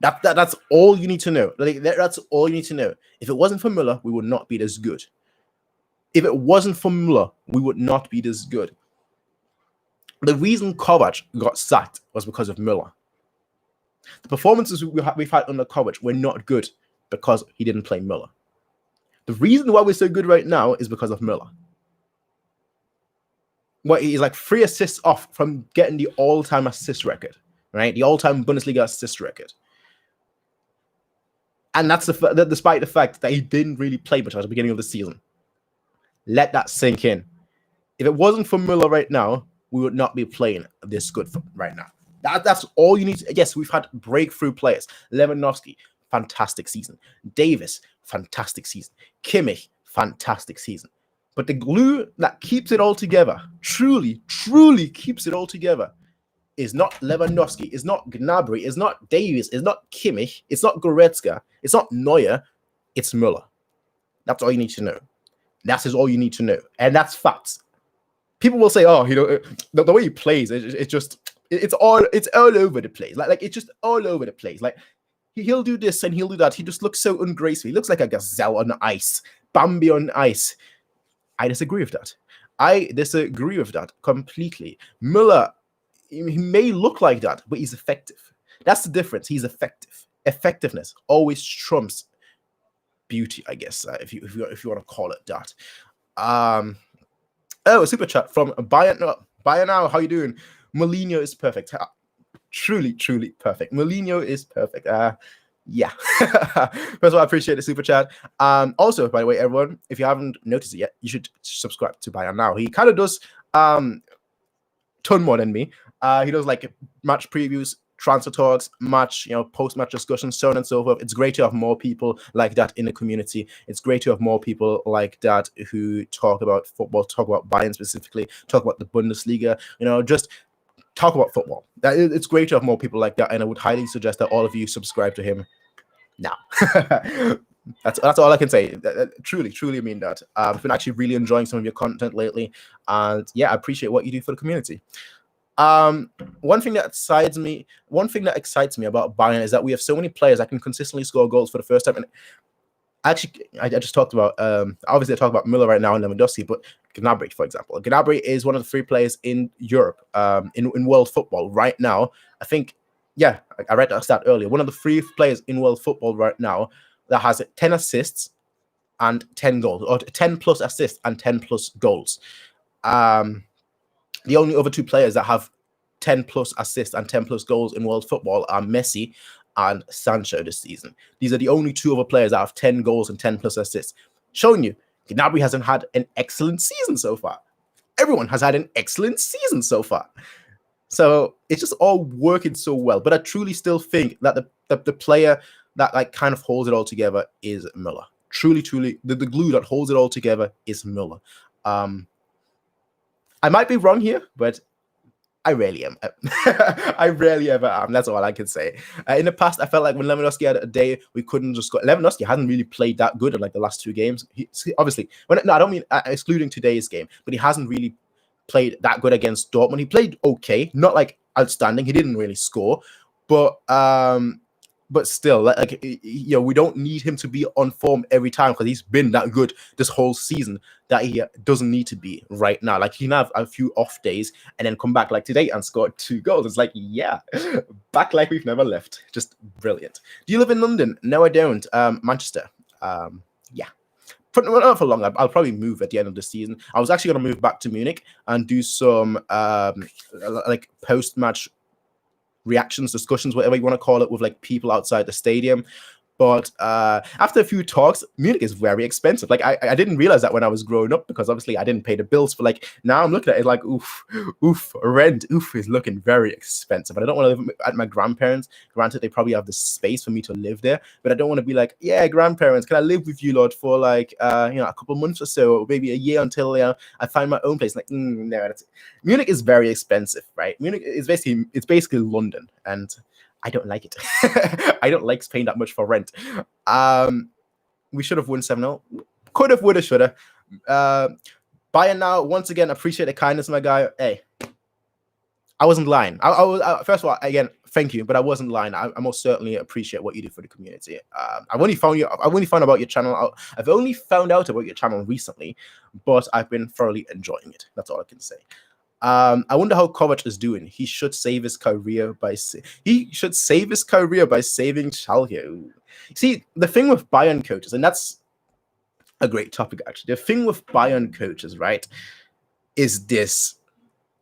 That's all you need to know. That's all you need to know. If it wasn't for Muller, we would not be this good. If it wasn't for Muller, we would not be this good. The reason Kovac got sacked was because of Muller. The performances we've had under Kovac were not good because he didn't play Muller. The reason why we're so good right now is because of Muller. He's like 3 assists off from getting the all-time assist record, right? The all-time Bundesliga assist record. And that's despite the fact that he didn't really play much at the beginning of the season. Let that sink in. If it wasn't for Muller right now, we would not be playing this good right now. That's all you need to. Yes, we've had breakthrough players. Lewandowski, fantastic season. Davis, fantastic season. Kimmich, fantastic season. But the glue that keeps it all together, truly keeps it all together, is not Lewandowski, is not Gnabry, is not Davies, is not Kimmich, it's not Goretzka, it's not Neuer, it's Muller. That's all you need to know. That is all you need to know. And that's facts. People will say, oh, the way he plays, it's all over the place. Like it's just all over the place. Like he'll do this and he'll do that. He just looks so ungraceful. He looks like a gazelle on ice, Bambi on ice. I disagree with that. I disagree with that completely. Muller, he may look like that, but he's effective. That's the difference. He's effective. Effectiveness always trumps beauty, I guess, if you want to call it that. A super chat from Bayern. Bayern now, how you doing? Mourinho is perfect. Truly perfect. Mourinho is perfect. Yeah. First of all, I appreciate the super chat. Also, by the way, everyone, if you haven't noticed it yet, you should subscribe to Bayern now. He kind of does ton more than me. He does like match previews, transfer talks, post-match discussions, so on and so forth. It's great to have more people like that in the community. It's great to have more people like that who talk about football, talk about Bayern specifically, talk about the Bundesliga, just talk about football. It's great to have more people like that, and I would highly suggest that all of you subscribe to him now. That's all I can say. Truly mean that. I've been actually really enjoying some of your content lately, and yeah, I appreciate what you do for the community. One thing that excites me about Bayern is that we have so many players that can consistently score goals for the first time. And actually, I just talked about, obviously I talk about Müller right now and Lewandowski, but Gnabry, for example. Gnabry is one of the 3 players in Europe, in world football right now. I think, yeah, I read that stat earlier. One of the 3 players in world football right now that has 10 assists and 10 goals, or 10 plus assists and 10 plus goals. The only other 2 players that have 10 plus assists and 10 plus goals in world football are Messi and Sancho this season. These are the only 2 other players that have 10 goals and 10 plus assists. Showing you, Gnabry hasn't had an excellent season so far. Everyone has had an excellent season so far. So it's just all working so well. But I truly still think that the player that like kind of holds it all together is Müller. Truly, the glue that holds it all together is Müller. I might be wrong here, but I rarely am. I rarely ever am. That's all I can say. In the past, I felt like when Lewandowski had a day, we couldn't just go. Lewandowski hasn't really played that good in like the last 2 games. Obviously, I don't mean excluding today's game, but he hasn't really played that good against Dortmund. He played okay, not like outstanding. He didn't really score, but still, we don't need him to be on form every time because he's been that good this whole season that he doesn't need to be right now. Like he can have a few off days and then come back like today and score 2 goals. It's like, yeah, back like we've never left. Just brilliant. Do you live in London? No, I don't. Manchester. Yeah. not for long. I'll probably move at the end of the season. I was actually going to move back to Munich and do some like post-match reactions, discussions, whatever you want to call it, with like people outside the stadium. But after a few talks, Munich is very expensive. Like I didn't realize that when I was growing up, because obviously I didn't pay the bills. But like now I'm looking at it like, rent is looking very expensive. And I don't want to live at my grandparents. Granted, they probably have the space for me to live there, but I don't want to be like, yeah, grandparents, can I live with you, Lord, for like a couple months or so, or maybe a year until I find my own place. Like no, Munich is very expensive, right? Munich is basically London, and I don't like it. I don't like paying that much for rent. We should have won 7-0. Could have, would have, should have. Bayern now, once again, appreciate the kindness, my guy. Hey, I wasn't lying. First of all, again, thank you, but I wasn't lying. I most certainly appreciate what you do for the community. I've only found about your channel. I've only found out about your channel recently, but I've been thoroughly enjoying it. That's all I can say. I wonder how Kovac is doing. He should save his career by saving Schalke. See, the thing with Bayern coaches, and that's a great topic actually. The thing with Bayern coaches, right, is this: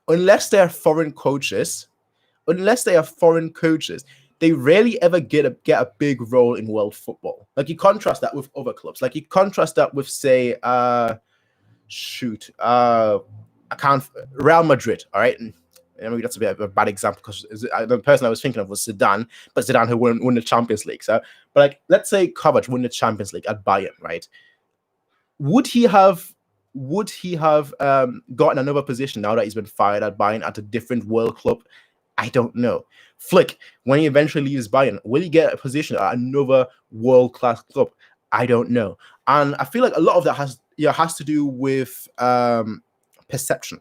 unless they are foreign coaches, they rarely ever get a big role in world football. Like you contrast that with other clubs. Like you contrast that with, say, Real Madrid, all right? And maybe that's a bit of a bad example because the person I was thinking of was Zidane, but Zidane who won the Champions League. So, but like, let's say Kovac won the Champions League at Bayern, right? Would he have gotten another position now that he's been fired at Bayern at a different world club? I don't know. Flick, when he eventually leaves Bayern, will he get a position at another world-class club? I don't know. And I feel like a lot of that has to do with perception.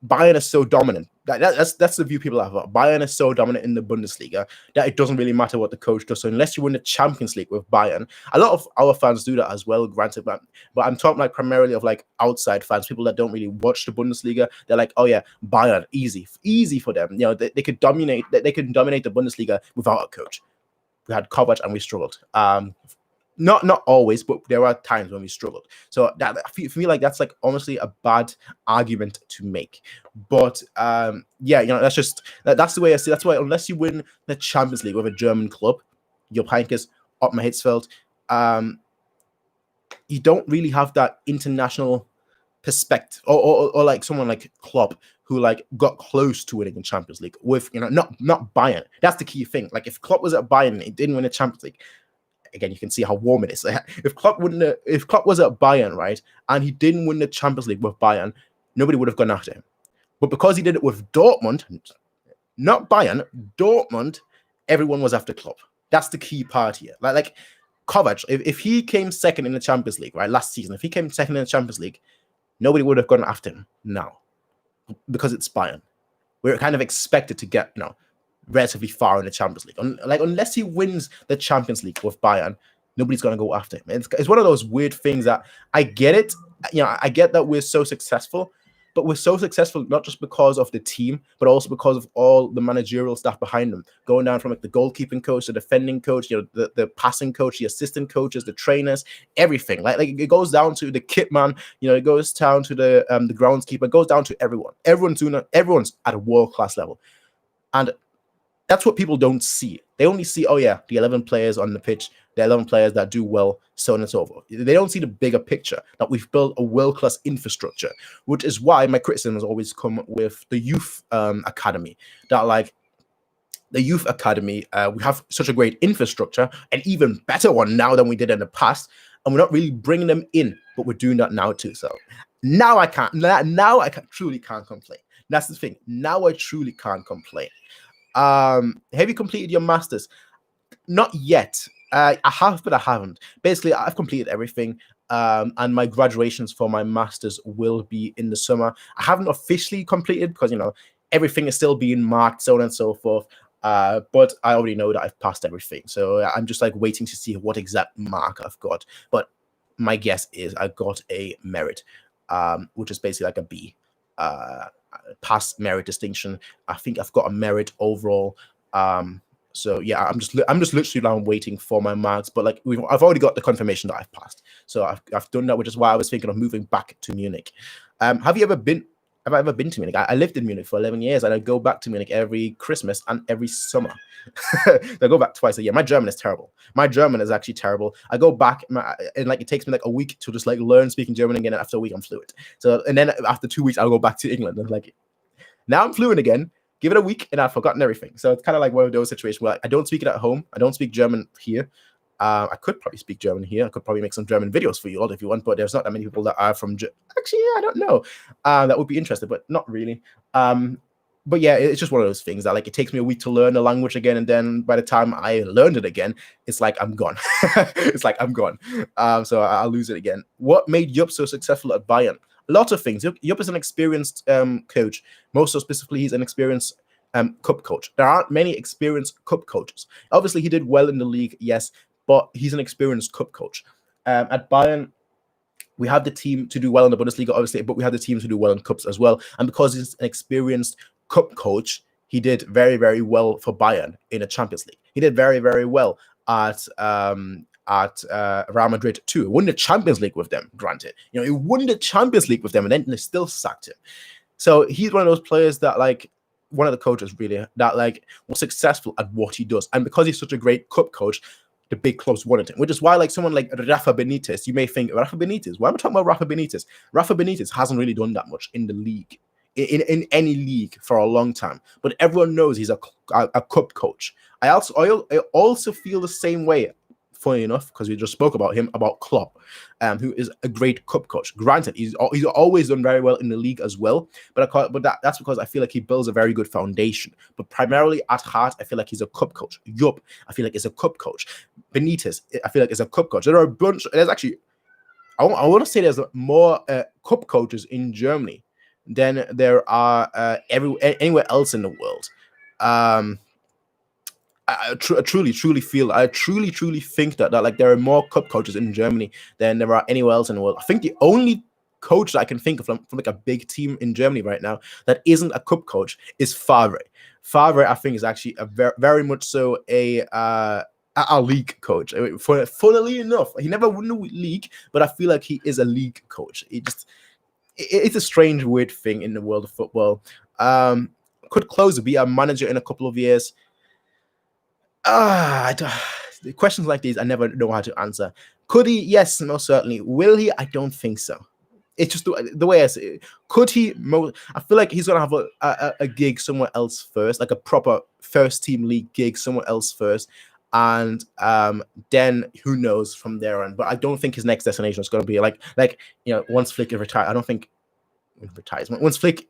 Bayern is so dominant. That's the view people have. Bayern is so dominant in the Bundesliga that it doesn't really matter what the coach does. So unless you win the Champions League with Bayern, a lot of our fans do that as well, granted. But I'm talking like primarily of like outside fans, people that don't really watch the Bundesliga. They're like, oh yeah, Bayern, easy for them. You know, they could dominate. They could dominate the Bundesliga without a coach. We had Kovac and we struggled. Not always, but there are times when we struggled. So that for me, like that's like honestly a bad argument to make. But yeah, you know, that's the way I see. That's why unless you win the Champions League with a German club, your Heinkes, Ottmar Hitzfeld, you don't really have that international perspective, or like someone like Klopp who like got close to winning the Champions League with, you know, not Bayern. That's the key thing. Like if Klopp was at Bayern, he didn't win the Champions League. Again, you can see how warm it is. If Klopp was at Bayern, right, and he didn't win the Champions League with Bayern, nobody would have gone after him. But because he did it with Dortmund, not Bayern, Dortmund, everyone was after Klopp. That's the key part here. Like Kovac, if he came second in the Champions League, right, last season, if he came second in the Champions League, nobody would have gone after him now because it's Bayern. We're kind of expected to get, you know, relatively far in the Champions League. Like unless he wins the Champions League with Bayern, nobody's gonna go after him. It's one of those weird things that I get it. You know, I get that we're so successful, but we're so successful not just because of the team, but also because of all the managerial staff behind them. Going down from like the goalkeeping coach, the defending coach, you know, the passing coach, the assistant coaches, the trainers, everything. Like it goes down to the kit man. You know, it goes down to the groundskeeper. It goes down to everyone. Everyone's at a world-class level, and that's what people don't see. They only see, oh yeah, the 11 players on the pitch, the 11 players that do well, so on and so forth. They don't see the bigger picture, that we've built a world-class infrastructure, which is why my criticism has always come with the youth academy. That like the youth academy, we have such a great infrastructure, an even better one now than we did in the past, and we're not really bringing them in, but we're doing that now too. So now I truly can't complain. That's the thing. Now I truly can't complain. Have you completed your masters? Not yet. I have, but I haven't. Basically, I've completed everything. And my graduations for my masters will be in the summer. I haven't officially completed because, you know, everything is still being marked, so on and so forth. But I already know that I've passed everything. So I'm just like waiting to see what exact mark I've got. But my guess is I got a merit, which is basically like a B. Past merit distinction. I think I've got a merit overall. So yeah, I'm just literally now waiting for my marks. But like I've already got the confirmation that I've passed. So I've done that, which is why I was thinking of moving back to Munich. Have you ever been? Have I ever been to Munich? I lived in Munich for 11 years, and I go back to Munich every Christmas and every summer. I go back twice a year. My German is terrible. My German is actually terrible. I go back, and like it takes me like a week to just like learn speaking German again, and after a week I'm fluent. So and then after 2 weeks I'll go back to England, and like now I'm fluent again. Give it a week, and I've forgotten everything. So it's kind of like one of those situations where I don't speak it at home. I don't speak German here. I could probably speak German here. I could probably make some German videos for you all if you want, but there's not that many people that are from actually, I don't know. That would be interesting, but not really. But yeah, it's just one of those things that like it takes me a week to learn the language again, and then by the time I learned it again, it's like I'm gone. It's like I'm gone. So I'll lose it again. What made Jupp so successful at Bayern? A lot of things. Jupp is an experienced coach. Most so specifically, he's an experienced cup coach. There aren't many experienced cup coaches. Obviously, he did well in the league, yes, but he's an experienced cup coach. At Bayern, we have the team to do well in the Bundesliga, obviously, but we have the team to do well in cups as well. And because he's an experienced cup coach, he did very, very well for Bayern in the Champions League. He did very, very well at Real Madrid too. He won the Champions League with them, granted. You know, he won the Champions League with them, and then they still sacked him. So he's one of those players that like one of the coaches really that like was successful at what he does. And because he's such a great cup coach, the big clubs wanted him, which is why like someone like Rafa Benitez, you may think, Rafa Benitez, why am I talking about Rafa Benitez? Rafa Benitez hasn't really done that much in the league, in any league for a long time. But everyone knows he's a cup coach. I also feel the same way, funny enough, because we just spoke about him, about Klopp, who is a great cup coach. Granted, he's always done very well in the league as well, but that's because I feel like he builds a very good foundation. But primarily at heart, I feel like he's a cup coach. Jupp, I feel like he's a cup coach. Benitez, I feel like is a cup coach. There are a bunch. There's actually, I want to say there's more cup coaches in Germany than there are anywhere else in the world. I truly think that like there are more cup coaches in Germany than there are anywhere else in the world. I think the only coach that I can think of from like a big team in Germany right now that isn't a cup coach is Favre. Favre, I think, is actually a very much so a league coach. Funnily enough, he never won the league, but I feel like he is a league coach. It's a strange, weird thing in the world of football. Could Klose be a manager in a couple of years? Questions like these, I never know how to answer. Could he? Yes, most certainly. Will he? I don't think so. It's just the way I say it. Could he? I feel like he's going to have a gig somewhere else first, like a proper first team league gig somewhere else first. And then who knows from there on. But I don't think his next destination is going to be like once Flick is retired. I don't think once Flick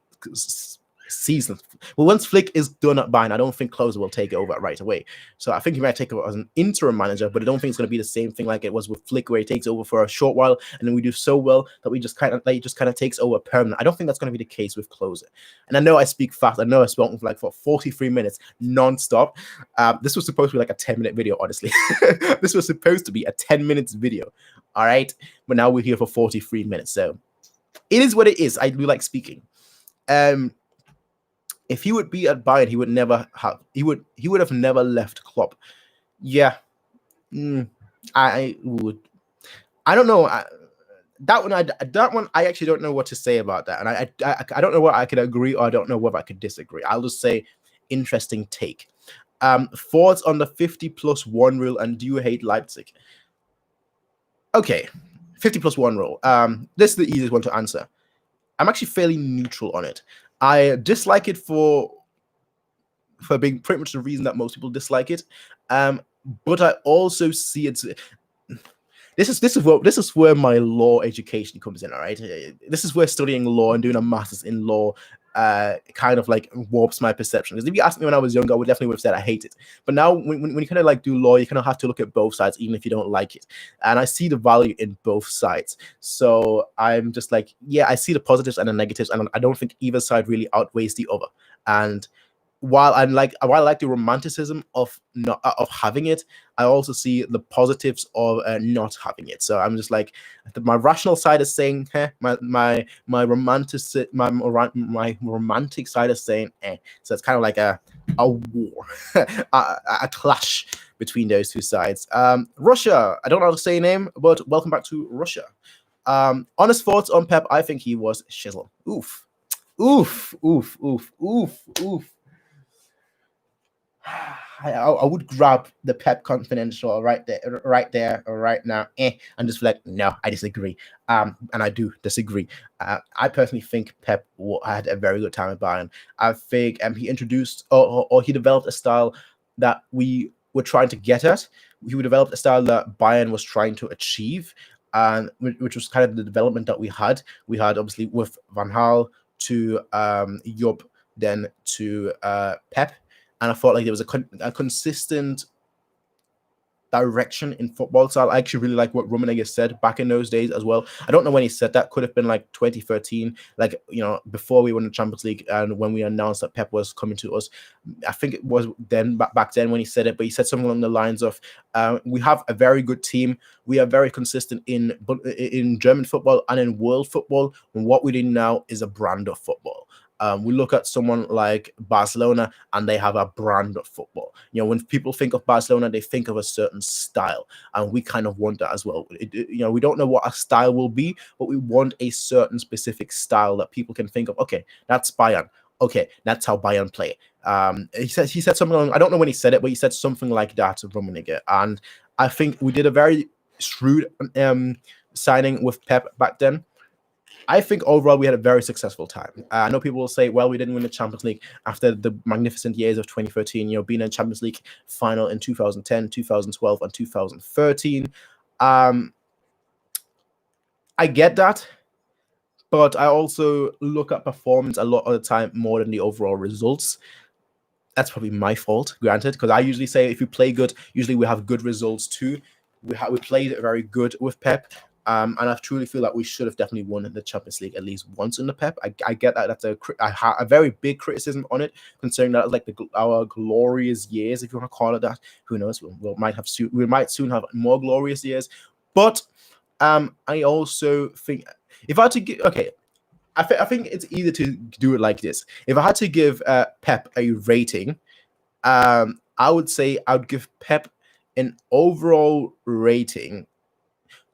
season. Well, once Flick is done at Bayern, I don't think Klose will take over right away. So I think he might take over as an interim manager, but I don't think it's going to be the same thing like it was with Flick, where he takes over for a short while and then we do so well that he just kind of takes over permanent. I don't think that's going to be the case with Klose. And I know I speak fast. I know I spoke for 43 minutes non-stop. This was supposed to be like a 10-minute video, honestly. This was supposed to be a 10 minutes video. All right. But now we're here for 43 minutes. So it is what it is. I do like speaking. If he would be at Bayern, he would have never left Klopp. Yeah, I would. I don't know. That one I actually don't know what to say about that, and I don't know what I could agree or I don't know whether I could disagree. I'll just say interesting take. Thoughts on the 50+1 rule, and do you hate Leipzig? Okay, 50+1 rule. This is the easiest one to answer. I'm actually fairly neutral on it. I dislike it for being pretty much the reason that most people dislike it. But I also see it. This is where my law education comes in. All right, this is where studying law and doing a master's in law kind of like warps my perception. Because if you asked me when I was younger, I would definitely have said I hate it. But now when you kind of like do law, you kind of have to look at both sides, even if you don't like it. And I see the value in both sides. So I'm just like, yeah, I see the positives and the negatives, and I don't think either side really outweighs the other. And while I like the romanticism of not of having it, I also see the positives of not having it. So I'm just like, my rational side is saying, my romantic side is saying, eh. So it's kind of like a war, a clash between those two sides. Russia, I don't know how to say your name, but welcome back to Russia. Honest thoughts on Pep. I think he was shizzle. Oof, oof, oof, oof, oof, oof. I would grab the Pep Confidential right there, or right now, and just like, no, I disagree. And I do disagree. I personally think Pep had a very good time at Bayern. I think he introduced or he developed a style that we were trying to get at. He developed a style that Bayern was trying to achieve, and which was kind of the development that we had. We had obviously with Van Gaal to Job, then to Pep. And I thought like there was a consistent direction in football. So I actually really like what Rummenigge said back in those days as well. I don't know when he said that. Could have been like 2013, like, before we won the Champions League and when we announced that Pep was coming to us. I think it was then back then when he said it, but he said something along the lines of, we have a very good team. We are very consistent in German football and in world football. And what we do now is a brand of football. We look at someone like Barcelona and they have a brand of football. When people think of Barcelona, they think of a certain style, and we kind of want that as well. We don't know what our style will be, but we want a certain specific style that people can think of. Okay, that's Bayern. Okay, that's how Bayern play. He said something along, I don't know when he said it, but he said something like that to Rummenigge, and I think we did a very shrewd signing with Pep back then. I think overall we had a very successful time. I know people will say, well, we didn't win the Champions League after the magnificent years of 2013, being in Champions League final in 2010, 2012, and 2013. I get that, but I also look at performance a lot of the time more than the overall results. That's probably my fault, granted, because I usually say if you play good, usually we have good results too. We played very good with Pep. And I truly feel like we should have definitely won the Champions League at least once in the Pep. I get that. That's a very big criticism on it, considering that like our glorious years, if you want to call it that. Who knows? We might soon have more glorious years. But I also think if I had to give, okay, I think it's easy to do it like this. If I had to give Pep a rating, I would say I would give Pep an overall rating.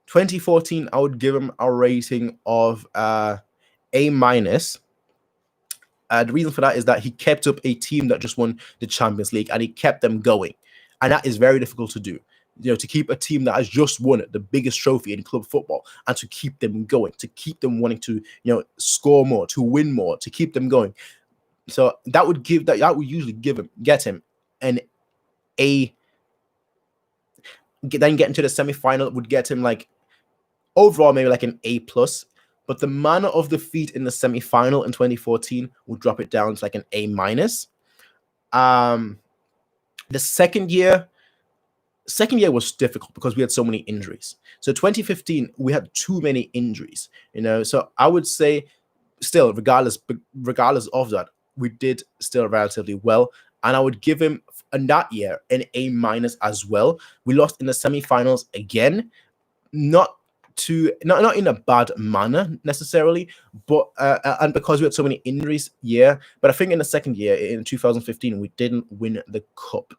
2014, I would give him a rating of A minus. The reason for that is that he kept up a team that just won the Champions League and he kept them going. And that is very difficult to do. To keep a team that has just won the biggest trophy in club football and to keep them going, to keep them wanting to, score more, to win more, to keep them going. So that would usually get him an A. Then getting to the semi-final would get him like overall maybe like an A plus. But the manner of defeat in the semi-final in 2014 would drop it down to like an A minus. The second year was difficult because we had so many injuries. So 2015, we had too many injuries, So I would say still, regardless of that, we did still relatively well. And I would give him in that year an A minus as well. We lost in the semi-finals again, not in a bad manner necessarily, but and because we had so many injuries, yeah. But I think in the second year, in 2015, we didn't win the cup.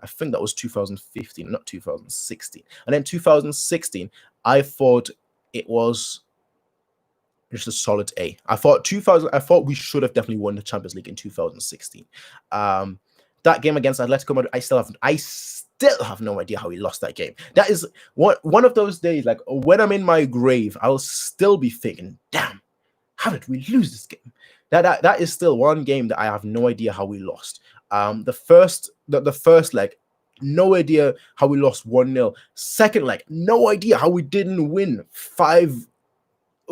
I think that was 2015, not 2016. And then 2016, I thought it was just a solid A. I thought we should have definitely won the Champions League in 2016. That game against Atletico Madrid, I still have no idea how we lost that game. That is one of those days, like when I'm in my grave, I'll still be thinking, damn, how did we lose this game? That is still one game that I have no idea how we lost. The first leg, no idea how we lost 1-0. Second leg, no idea how we didn't win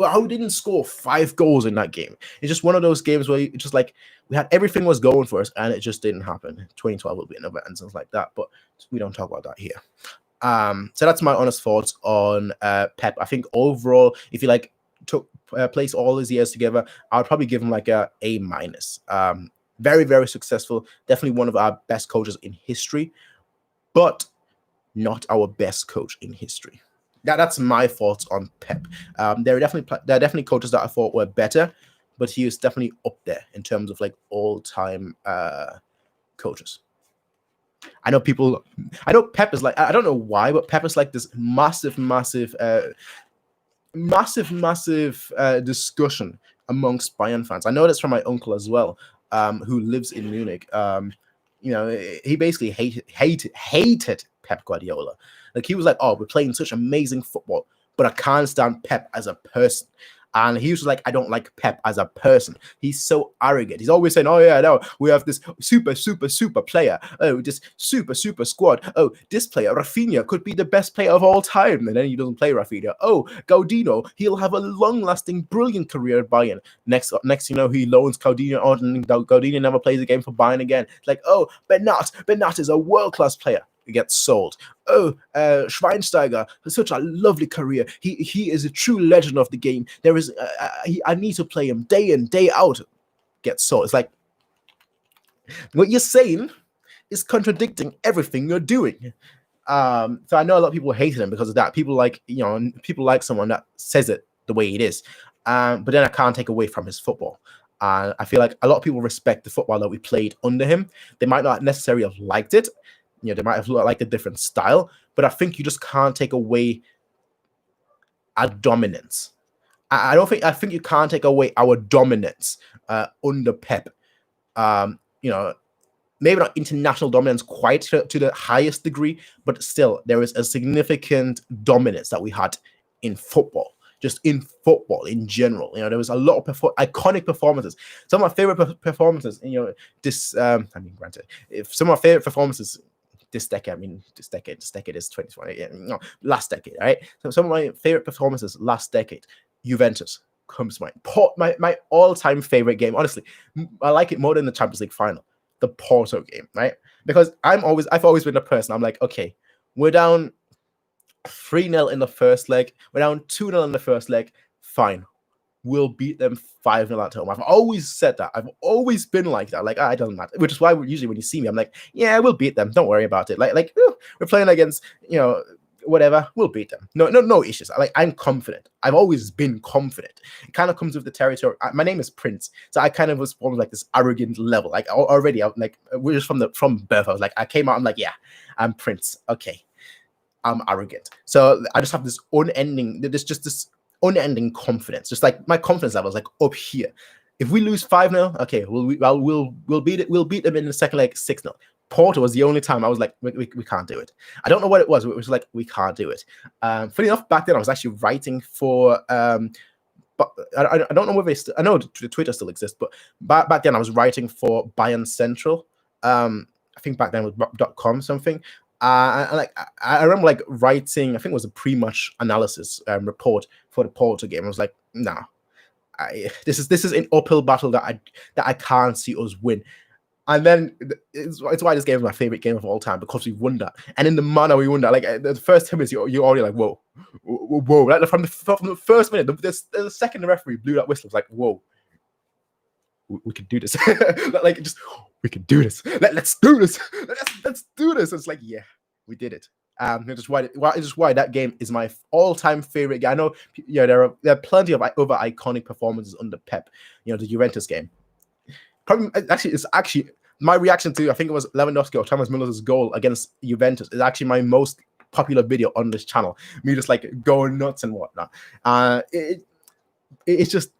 how we didn't score 5 goals in that game. It's just one of those games where it's just like we had everything was going for us and it just didn't happen. 2012 will be another instance like that, but we don't talk about that here. So that's my honest thoughts on Pep. I think overall, if you place all his years together, I would probably give him like a A minus. Very, very successful. Definitely one of our best coaches in history, but not our best coach in history. That's my thoughts on Pep. There are definitely coaches that I thought were better, but he is definitely up there in terms of like all-time coaches. I know Pep is like, I don't know why, but Pep is like this massive discussion amongst Bayern fans. I know that's from my uncle as well, who lives in Munich. He basically hated Pep Guardiola. Like, he was like, "Oh, we're playing such amazing football, but I can't stand Pep as a person." And he was like, "I don't like Pep as a person. He's so arrogant. He's always saying, oh, yeah, no, we have this super player. Oh, this super squad. Oh, this player, Rafinha, could be the best player of all time." And then he doesn't play Rafinha. Oh, Gaudino, he'll have a long-lasting, brilliant career at Bayern. Next, he loans Gaudino out, and Gaudino never plays a game for Bayern again. It's like, oh, Bernat is a world-class player. He gets sold. Oh, Schweinsteiger has such a lovely career. He is a true legend of the game. I need to play him day in, day out. Gets sold. It's like, what you're saying is contradicting everything you're doing. So I know a lot of people hated him because of that. People like someone that says it the way it is. But then I can't take away from his football. I feel like a lot of people respect the football that we played under him. They might not necessarily have liked it. They might have liked a different style, but I think you just can't take away our dominance. I think you can't take away our dominance under Pep. Maybe not international dominance quite to the highest degree, but still there is a significant dominance that we had in football. Just in football in general, there was a lot of iconic performances. Some of my favorite performances, granted, if some of my favorite performances this decade, this decade is 2020, last decade, right? So some of my favorite performances last decade, Juventus comes to mind. My all-time favorite game, honestly, I like it more than the Champions League final, the Porto game, right? Because I've always been a person, I'm like, okay, we're down 3-0 in the first leg, we're down 2-0 in the first leg, fine. We'll beat them 5-0 at home. I've always said that. I've always been like that. Like, it doesn't matter. Which is why usually when you see me, I'm like, yeah, we'll beat them. Don't worry about it. Like we're playing against, whatever. We'll beat them. No issues. I'm confident. I've always been confident. It kind of comes with the territory. My name is Prince, so I kind of was formed like this arrogant level. Like already, we're just from birth. I was like, I came out. I'm like, yeah, I'm Prince. Okay, I'm arrogant. So I just have this unending confidence. Just like my confidence level is like up here. If we lose 5-0, okay, we'll beat it. We'll beat them in the second leg 6-0. Porto was the only time I was like, we can't do it. I don't know what it was. It was like, we can't do it. Funny enough, back then I was actually writing for but I don't know whether I know Twitter still exists, but back then I was writing for Bayern Central. I think back then it was .com something. I remember writing, I think it was a pre-match analysis report for the Porto game. I was like, nah, this is an uphill battle that I can't see us win. And then it's why this game is my favorite game of all time, because we won that. And in the manner we won that, like the first 10 minutes, you're already like, whoa. Like from the first minute, the second the referee blew that whistle, it was like, whoa, we could do this. We could do this. Let's do this. Let's do this. It's like, yeah, we did it. It's just why that game is my all-time favorite game. I know, there are plenty of other iconic performances under Pep. The Juventus game. Probably, it's actually my reaction to, I think it was Lewandowski or Thomas Muller's goal against Juventus, is actually my most popular video on this channel. Me just going nuts and whatnot. It's just.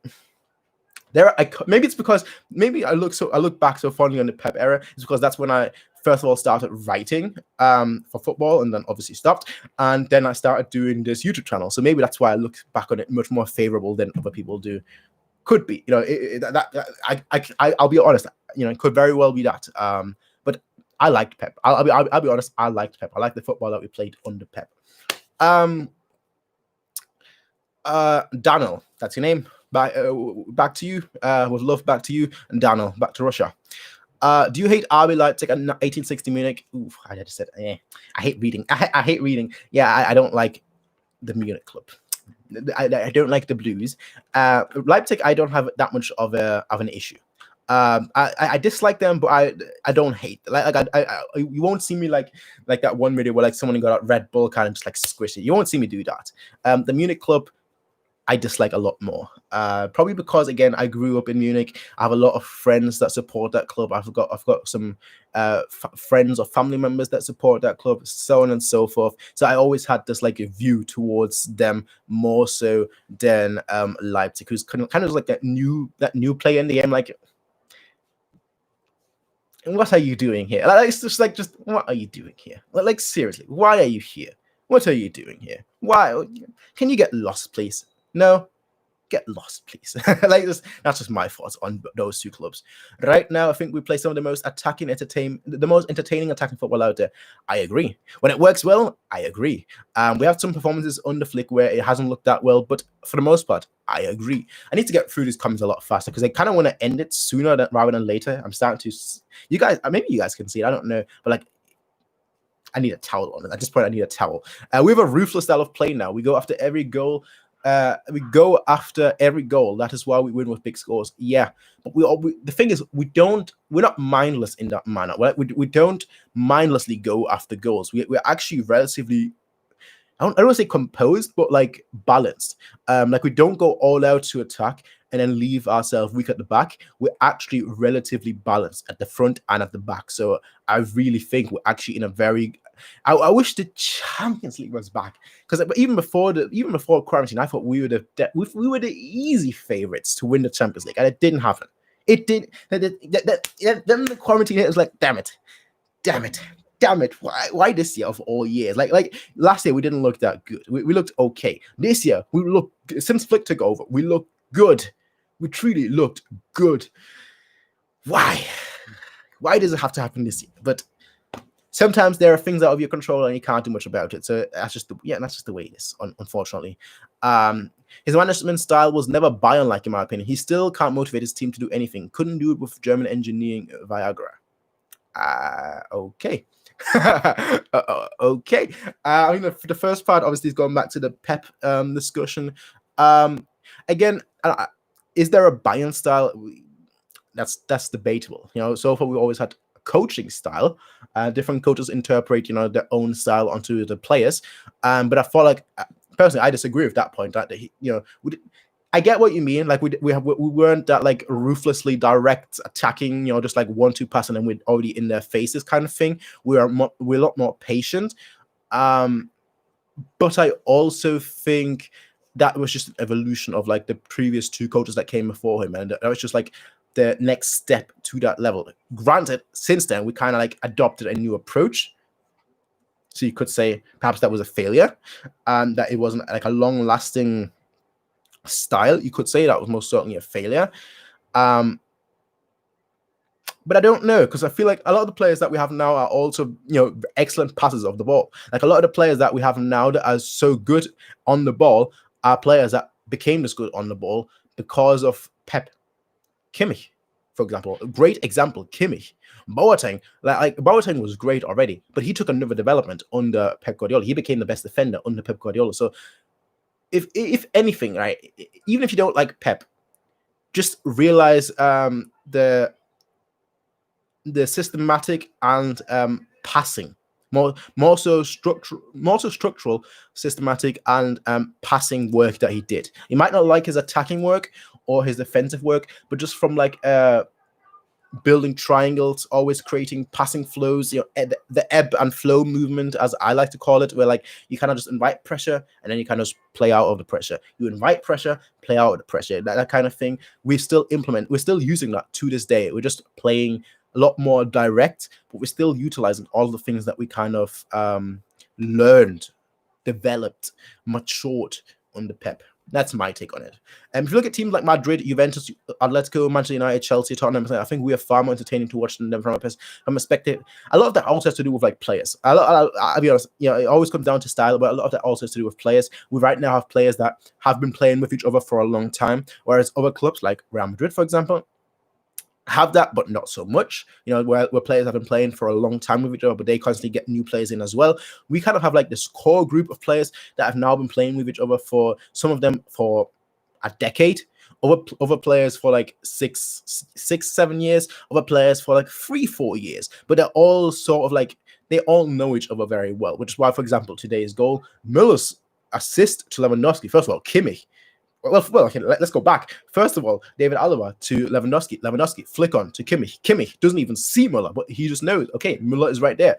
Maybe it's because I look back so fondly on the Pep era. It's because that's when I first of all started writing for football, and then obviously stopped, and then I started doing this YouTube channel. So maybe that's why I look back on it much more favorable than other people do. Could be, I'll be honest, it could very well be that. But I liked Pep. I'll be honest, I liked Pep. I liked the football that we played under Pep. Daniel, that's your name. Back to you. With love, back to you. And Daniel, back to Russia. Do you hate RB Leipzig and 1860 Munich? Oof, I just said, I hate reading. I hate reading. Yeah, I don't like the Munich club. I don't like the Blues. Leipzig, I don't have that much of an issue. I dislike them, but I don't hate. You won't see me like that one video where like someone got a Red Bull kind of just like squish it. You won't see me do that. The Munich club I dislike a lot more. Probably because again I grew up in Munich. I have a lot of friends that support that club. I've got some friends or family members that support that club, so on and so forth. So I always had this like a view towards them more so than Leipzig, who's kind of like that new player in the game. Like, what are you doing here? Like, it's just what are you doing here? Like seriously, why are you here? What are you doing here? Why? Can you get lost, please? No, get lost, please. Like this, that's just my thoughts on those two clubs. Right now, I think we play some of the most the most entertaining attacking football out there. I agree. When it works well, I agree. We have some performances under Flick where it hasn't looked that well, but for the most part, I agree. I need to get through these comments a lot faster because I kind of want to end it sooner rather than later. I'm starting to, you guys, maybe you guys can see it. I don't know, but like, I need a towel on it. At this point, I need a towel. We have a ruthless style of play now. We go after every goal. That is why we win with big scores. Yeah, but the thing is, we're not mindless in that manner. We don't mindlessly go after goals. We're actually relatively, I don't want to say composed, but like balanced. Like we don't go all out to attack and then leave ourselves weak at the back. We're actually relatively balanced at the front and at the back. So I really think we're actually in a very. I wish the Champions League was back because even before quarantine, I thought we were the easy favorites to win the Champions League, and it didn't happen. It did. Then the quarantine hit. Was like, damn it. Why this year of all years? Like last year we didn't look that good. We looked okay. This year we look, since Flick took over, we look good. We truly looked good. Why does it have to happen this year? But sometimes there are things out of your control and you can't do much about it. So that's just the way it is, unfortunately. His management style was never Bayern-like, in my opinion. He still can't motivate his team to do anything. Couldn't do it with German engineering Viagra. Okay. Okay. I mean, the first part obviously is going back to the Pep discussion. Again, is there a Bayern style? That's debatable. So far we always had a coaching style. Different coaches interpret, their own style onto the players. But I feel like personally, I disagree with that point. That I get what you mean. Like we weren't that like ruthlessly direct attacking, just like 1-2 pass and then we're already in their faces kind of thing. We're a lot more patient. But I also think that was just an evolution of like the previous two coaches that came before him, and that was just like the next step to that level. Granted, since then we kind of like adopted a new approach. So you could say perhaps that was a failure, and that it wasn't like a long-lasting style. You could say that was most certainly a failure. But I don't know, because I feel like a lot of the players that we have now are also, excellent passers of the ball. Like a lot of the players that we have now that are so good on the ball are players that became this good on the ball because of Pep. Kimmich, for example, a great example. Kimmich, Boateng, like Boateng was great already, but he took another development under Pep Guardiola. He became the best defender under Pep Guardiola. So, if anything, right, even if you don't like Pep, just realize the systematic and passing, more so structural, systematic and passing work that he did. You might not like his attacking work or his defensive work, but just from like building triangles, always creating passing flows, the ebb and flow movement, as I like to call it, where like you kind of just invite pressure and then you kind of play out of the pressure. You invite pressure, play out of the pressure, that kind of thing. We're still using that to this day. We're just playing a lot more direct, but we're still utilizing all the things that we kind of learned, developed, matured under Pep. That's my take on it. And if you look at teams like Madrid, Juventus, Atletico, Manchester United, Chelsea, Tottenham, I think we are far more entertaining to watch than them from a perspective. A lot of that also has to do with like players. I'll be honest, it always comes down to style, but a lot of that also has to do with players. We right now have players that have been playing with each other for a long time, whereas other clubs like Real Madrid, for example, have that, but not so much. Where players have been playing for a long time with each other, but they constantly get new players in as well. We kind of have like this core group of players that have now been playing with each other for some of them for a decade, other players for like 7 years, other players for like 3-4 years, but they're all sort of like, they all know each other very well, which is why, for example, today's goal, Müller's assist to Lewandowski, first of all, Kimmich. Well, okay, let's go back. First of all, David Alaba to Lewandowski. Lewandowski, flick on to Kimmich. Kimmich doesn't even see Müller, but he just knows, okay, Müller is right there.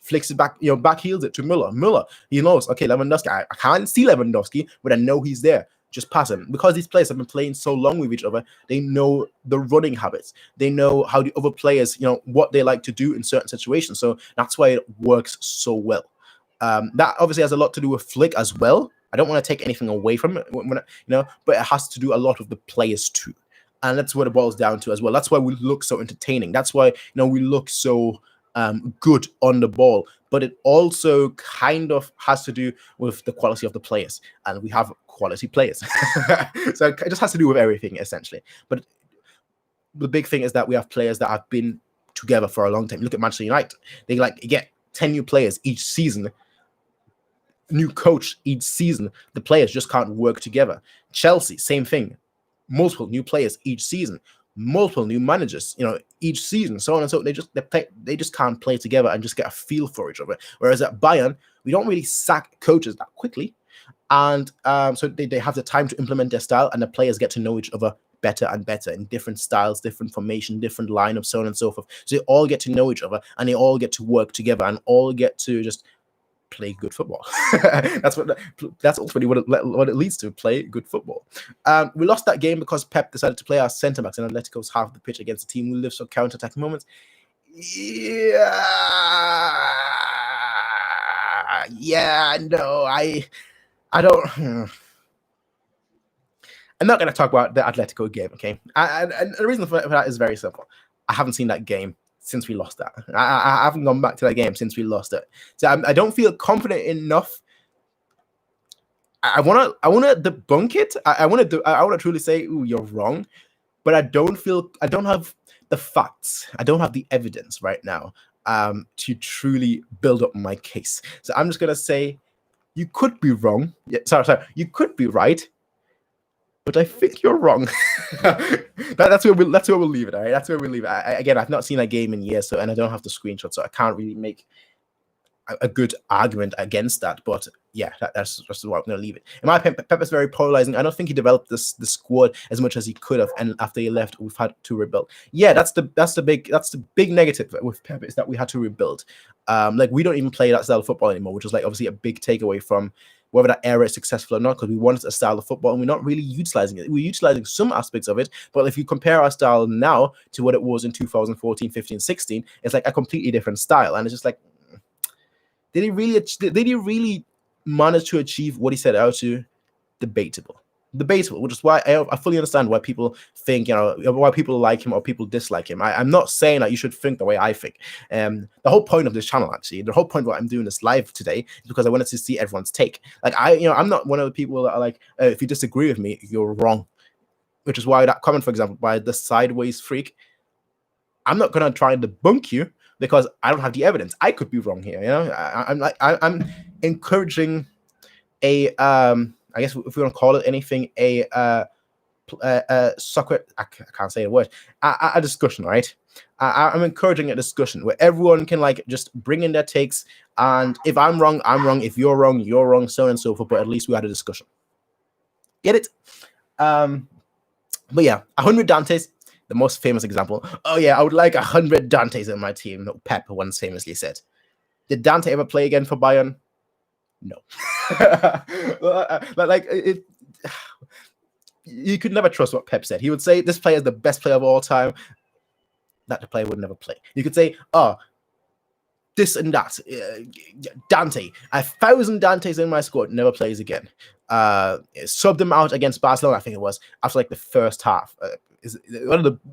Flicks it back, back heels it to Müller. Müller, he knows, okay, Lewandowski, I can't see Lewandowski, but I know he's there. Just pass him. Because these players have been playing so long with each other, they know the running habits. They know how the other players, what they like to do in certain situations. So that's why it works so well. That obviously has a lot to do with Flick as well. I don't want to take anything away from it, but it has to do a lot of the players too. And that's what it boils down to as well. That's why we look so entertaining. That's why, we look so good on the ball. But it also kind of has to do with the quality of the players. And we have quality players. So it just has to do with everything, essentially. But the big thing is that we have players that have been together for a long time. Look at Manchester United. They get 10 new players each season. New coach each season. The players just can't work together. Chelsea, same thing. Multiple new players each season. Multiple new managers, each season, so on and so. They just can't play together and just get a feel for each other. Whereas at Bayern, we don't really sack coaches that quickly, and so they have the time to implement their style, and the players get to know each other better and better in different styles, different formation, different lineups, so on and so forth. So they all get to know each other, and they all get to work together, and all get to just play good football. That's ultimately what it leads to, play good football. We lost that game because Pep decided to play our centre backs in Atletico's half of the pitch against a team who lives for counter-attacking moments. No, I don't. I'm not going to talk about the Atletico game, okay? And the reason for that is very simple. I haven't seen that game since we lost that. I haven't gone back to that game since we lost it. So I don't feel confident enough. I want to debunk it. I want to truly say, ooh, you're wrong. But I don't have the facts. I don't have the evidence right now to truly build up my case. So I'm just going to say, you could be wrong. Yeah, sorry. You could be right. But I think you're wrong. That's where we'll leave it. All right, that's where we'll leave it. Again, I've not seen that game in years, and I don't have the screenshot, so I can't really make a good argument against that. But yeah, that's just why I'm going to leave it. In my opinion, Pep is very polarizing. I don't think he developed the squad as much as he could have, and after he left, we've had to rebuild. Yeah, that's the big negative with Pep, is that we had to rebuild. We don't even play that style of football anymore, which is obviously a big takeaway from whether that era is successful or not, because we wanted a style of football and we're not really utilizing it. We're utilizing some aspects of it, but if you compare our style now to what it was in 2014, 15, 16, it's like a completely different style. And it's just like, did he really manage to achieve what he set out to? Debatable, which is why I fully understand why people think, why people like him or people dislike him. I'm not saying that you should think the way I think. The whole point of this channel, actually, the whole point of why I'm doing this live today is because I wanted to see everyone's take. I'm not one of the people that are like, if you disagree with me, you're wrong. Which is why that comment, for example, by the sideways freak, I'm not gonna try and debunk you because I don't have the evidence. I could be wrong here. I'm encouraging a I guess if we want to call it anything, soccer, I can't say the word, a discussion, right? I'm encouraging a discussion where everyone can just bring in their takes, and if I'm wrong, I'm wrong. If you're wrong, so on and so forth. But at least we had a discussion. Get it? But yeah, 100 Dantes, the most famous example. Oh yeah, I would like 100 Dantes in my team. Pep once famously said. Did Dante ever play again for Bayern? No. You could never trust what Pep said. He would say this player is the best player of all time. That the player would never play. You could say, this and that. Dante, 1,000 Dantes in my squad, never plays again. Subbed him out against Barcelona, I think it was, after the first half.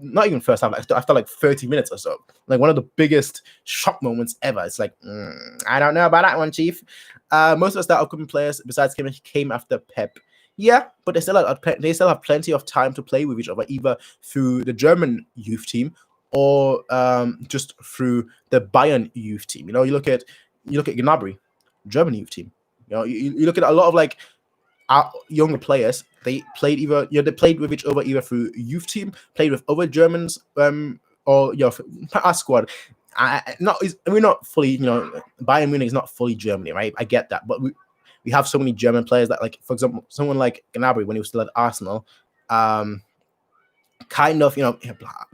Not even first half, after 30 minutes or so. One of the biggest shock moments ever. It's I don't know about that one, Chief. Most of the start upcoming players, besides Kimmich, came after Pep. Yeah, but they still have plenty of time to play with each other, either through the German youth team or just through the Bayern youth team. You look at Gnabry, German youth team. You look at a lot of our younger players, they played they played with each other either through youth team, played with other Germans, or our squad. We're not fully, Bayern Munich is not fully Germany, right? I get that, but we have so many German players that, like, for example, someone like Gnabry when he was still at Arsenal, kind of,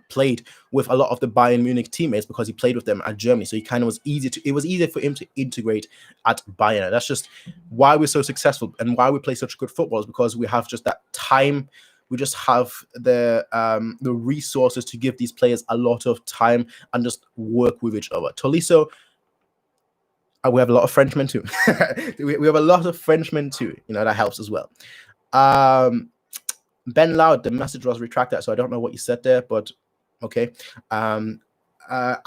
played with a lot of the Bayern Munich teammates because he played with them at Germany. So it was easier for him to integrate at Bayern. That's just why we're so successful and why we play such good football, is because we have just that time. We just have the resources to give these players a lot of time and just work with each other. Tolisso, we have a lot of Frenchmen too. we have a lot of Frenchmen too. That helps as well. Ben Loud, the message was retracted, so I don't know what you said there, but okay. Are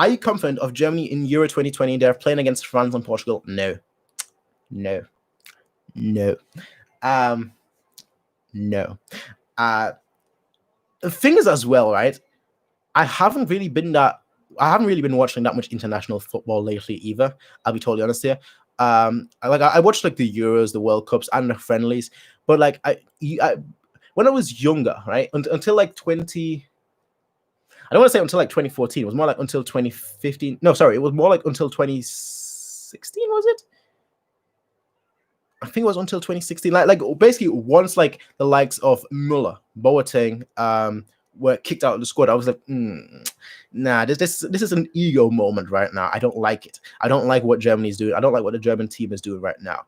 you confident of Germany in Euro 2020? They're playing against France and Portugal. No. The thing is as well, right? I haven't really been watching that much international football lately either. I'll be totally honest here. I watched like the Euros, the World Cups, and the friendlies, but like when I was younger, right, until like 20, I don't want to say until like 2014. It was more like until 2015. No, sorry, it was more like until 2016. Was it? I think it was until 2016. Like basically once like the likes of Muller, Boateng, were kicked out of the squad, I was like, nah, this is an ego moment right now. I don't like it. I don't like what Germany's doing. I don't like what the German team is doing right now.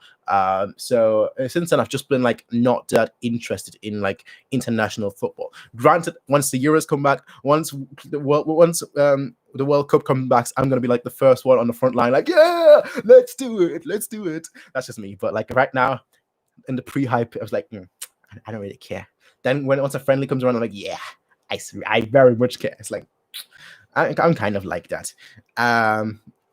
So since then, I've just been like not that interested in like international football. Granted, once the Euros come back, once the World Cup comes back, I'm gonna be like the first one on the front line, like, yeah, let's do it. That's just me. But like right now, in the pre-hype, I was like, I don't really care. Then once a friendly comes around, I'm like, yeah, I very much care. It's like I'm kind of like that.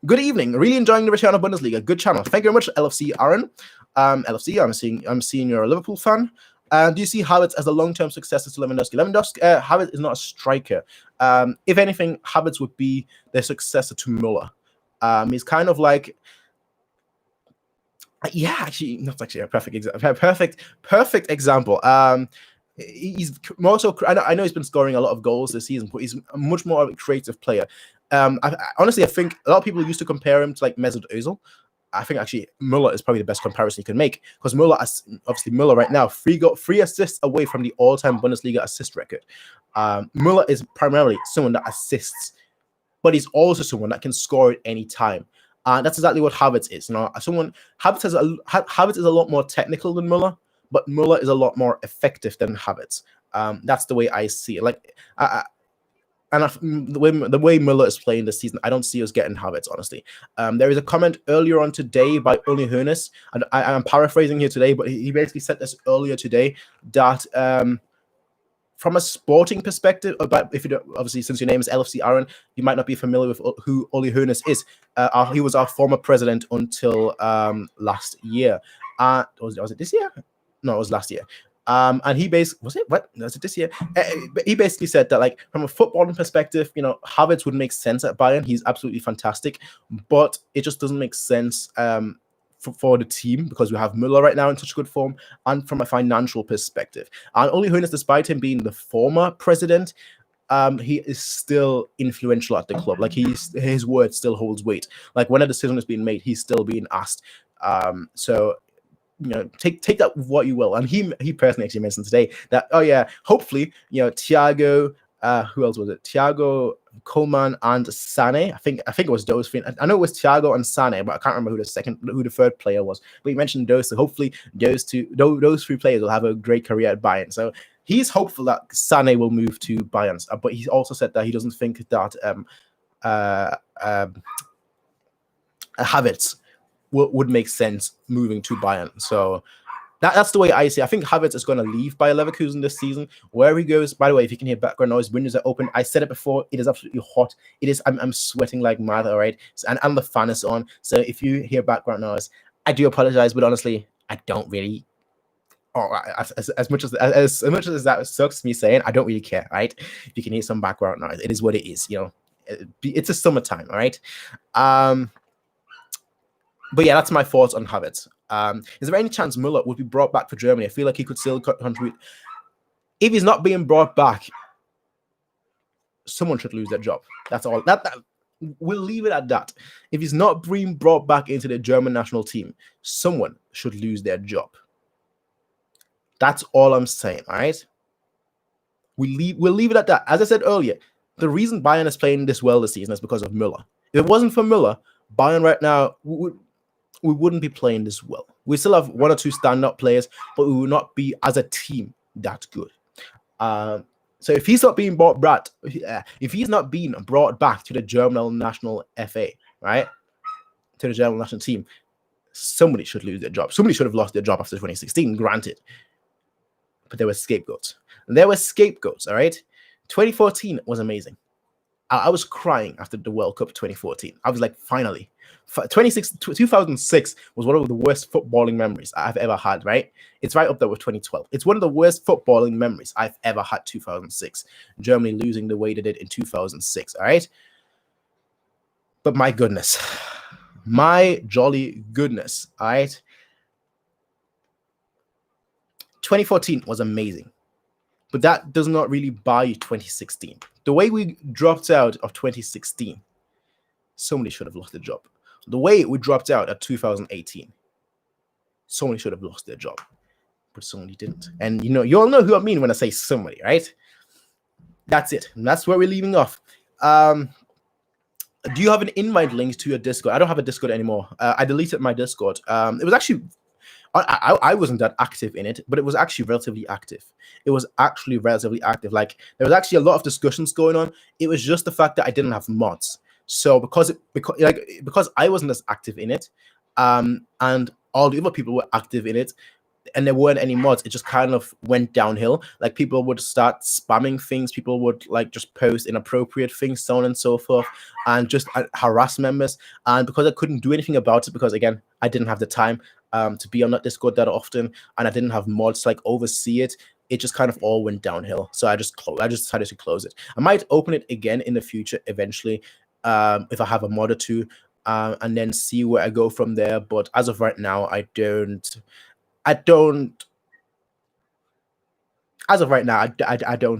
Good evening. Really enjoying the return of Bundesliga. Good channel. Thank you very much, LFC Aaron. LFC, I'm seeing you're a Liverpool fan. Do you see Havertz as a long-term successor to Lewandowski? Havertz is not a striker. If anything, Havertz would be the successor to Muller. He's kind of like, not actually a perfect example. He's more so. I know he's been scoring a lot of goals this season, but he's much more of a creative player. Honestly, I think a lot of people used to compare him to like Mesut Ozil. I think actually Muller is probably the best comparison you can make, because Muller right now three assists away from the all-time Bundesliga assist record. Muller is primarily someone that assists, but he's also someone that can score at any time. That's exactly what Havertz is. Havertz is a lot more technical than Muller, but Muller is a lot more effective than Havertz. That's the way I see it. Like, the way Muller is playing this season, I don't see us getting Havertz, honestly. There is a comment earlier on today by Uli Hoeneß, and I'm paraphrasing here today, but he basically said this earlier today, that from a sporting perspective, obviously, since your name is LFC Aaron, you might not be familiar with who Uli Hoeneß is. He was our former president until last year. Was it this year? No, it was last year. And he basically, was it this year? He basically said that, like, from a footballing perspective, Havertz would make sense at Bayern. He's absolutely fantastic, but it just doesn't make sense for the team, because we have Müller right now in such good form, and from a financial perspective. And Uli Hoeneß, despite him being the former president, he is still influential at the club. Like, his word still holds weight. Like, when a decision is being made, he's still being asked. So take that with what you will. And he personally actually mentioned today that, hopefully, Thiago, who else was it? Thiago, Coleman, and Sané. I think it was those three. I know it was Thiago and Sané, but I can't remember who the third player was. But he mentioned those, so hopefully those three players will have a great career at Bayern. So he's hopeful that Sané will move to Bayern. But he also said that he doesn't think that Havertz would make sense moving to Bayern. So that's the way I see it. I think Havertz is going to leave Bayer Leverkusen this season. Where he goes, by the way, if you can hear background noise, windows are open. I said it before, it is absolutely hot. It is. I'm sweating like mad, all right? And the fan is on. So if you hear background noise, I do apologize, but honestly, I don't really. As much as that sucks me saying, I don't really care, right? If you can hear some background noise, it is what it is. It's a summertime, all right? But yeah, that's my thoughts on Havertz. Is there any chance Muller would be brought back for Germany? I feel like he could still contribute. If he's not being brought back, someone should lose their job. That's all. That we'll leave it at that. If he's not being brought back into the German national team, someone should lose their job. That's all I'm saying. All right. We'll leave it at that. As I said earlier, the reason Bayern is playing this well this season is because of Müller. If it wasn't for Müller, Bayern right now we wouldn't be playing this well. We still have one or two stand-up players, but we will not be as a team that good. So if he's not being brought back, if he's not being brought back to the German national FA, right, to the German national team, somebody should lose their job. Somebody should have lost their job after 2016, granted. But there were scapegoats. All right? 2014 was amazing. I was crying after the World Cup 2014. I was like, finally. 2006 was one of the worst footballing memories I've ever had, right? It's right up there with 2012. It's one of the worst footballing memories I've ever had, 2006. Germany losing the way they did in 2006, all right? But my goodness. My jolly goodness, all right? 2014 was amazing. But that does not really buy you 2016. The way we dropped out of 2016, somebody should have lost their job. The way we dropped out at 2018, somebody should have lost their job. But somebody didn't. And you all know who I mean when I say somebody, right? That's it. And that's where we're leaving off. Do you have an invite link to your Discord? I don't have a Discord anymore. I deleted my Discord. It was actually... I wasn't that active in it, but it was actually relatively active. Like, there was actually a lot of discussions going on. It was just the fact that I didn't have mods. So because I wasn't as active in it, and all the other people were active in it, and there weren't any mods, it just kind of went downhill. Like, people would start spamming things, people would like just post inappropriate things, so on and so forth, and just harass members. And because I couldn't do anything about it, because again, I didn't have the time to be on that Discord that often, and I didn't have mods to like oversee it, it just kind of all went downhill. So I just decided to close it. I might open it again in the future eventually, if I have a mod or two, and then see where I go from there. But as of right now, I don't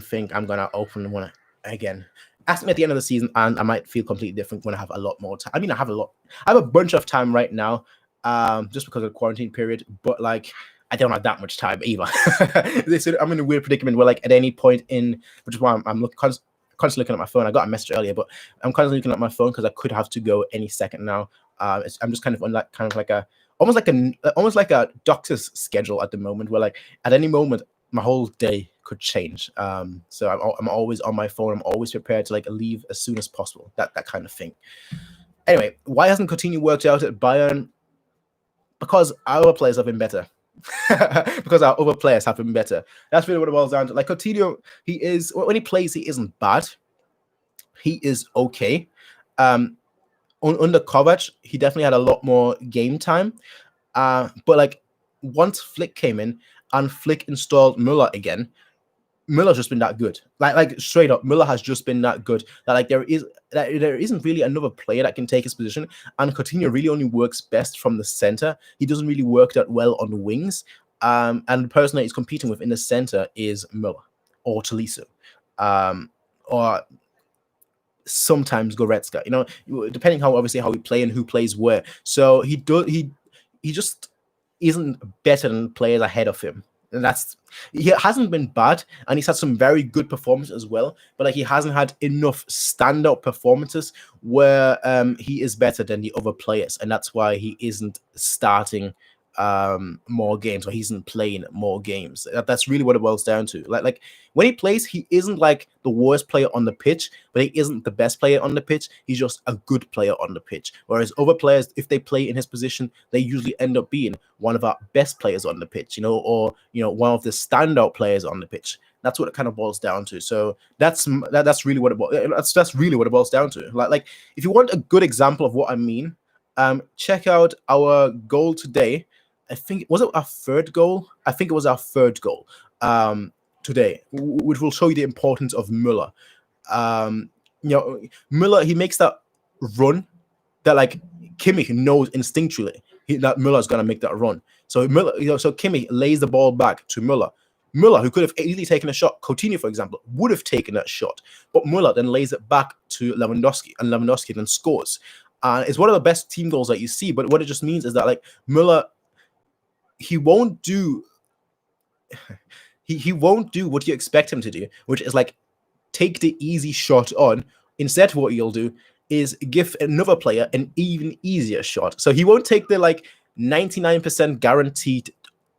think I'm gonna open one again. Ask me at the end of the season, and I might feel completely different when I have a lot more time. I mean, I have a bunch of time right now, just because of the quarantine period, but like, I don't have that much time either. I'm in a weird predicament where, like, at any point in, which is why I'm constantly looking at my phone. I got a message earlier, but I'm constantly looking at my phone because I could have to go any second now. I'm just kind of on that kind of like almost like a doctor's schedule at the moment, where like at any moment my whole day could change. So I'm always on my phone. I'm always prepared to like leave as soon as possible. That kind of thing. Anyway, why hasn't Coutinho worked out at Bayern? Because our players have been better. Because our other players have been better. That's really what it boils down to. Like, Coutinho, when he plays, he isn't bad. He is okay. Under Kovac, he definitely had a lot more game time. But like, once Flick came in and Flick installed Muller again, Muller's just been that good. Like straight up, Muller has just been that good that like there isn't really another player that can take his position. And Coutinho really only works best from the center. He doesn't really work that well on the wings. And the person that he's competing with in the center is Muller or Tolisso, or sometimes Goretzka. Depending how we play and who plays where. So he just isn't better than players ahead of him. And he hasn't been bad, and he's had some very good performances as well, but like, he hasn't had enough standout performances where he is better than the other players, and that's why he isn't starting more games, or he isn't playing more games. That's really what it boils down to. Like when he plays, he isn't like the worst player on the pitch, but he isn't the best player on the pitch. He's just a good player on the pitch. Whereas other players, if they play in his position, they usually end up being one of our best players on the pitch, or one of the standout players on the pitch. That's what it kind of boils down to. So that's really what that's really what it boils down to. Like if you want a good example of what I mean, check out our goal today. I think was it our third goal? I think it was our third goal today, which will show you the importance of Muller. Muller, he makes that run that like Kimmich knows instinctually that Muller's going to make that run. So Müller, so Kimmich lays the ball back to Müller. Müller, who could have easily taken a shot, Coutinho, for example, would have taken that shot, but Müller then lays it back to Lewandowski, and Lewandowski then scores. And it's one of the best team goals that you see. But what it just means is that like Müller, he won't do what you expect him to do, which is like take the easy shot on. Instead, what he'll do is give another player an even easier shot. So he won't take the like 99% guaranteed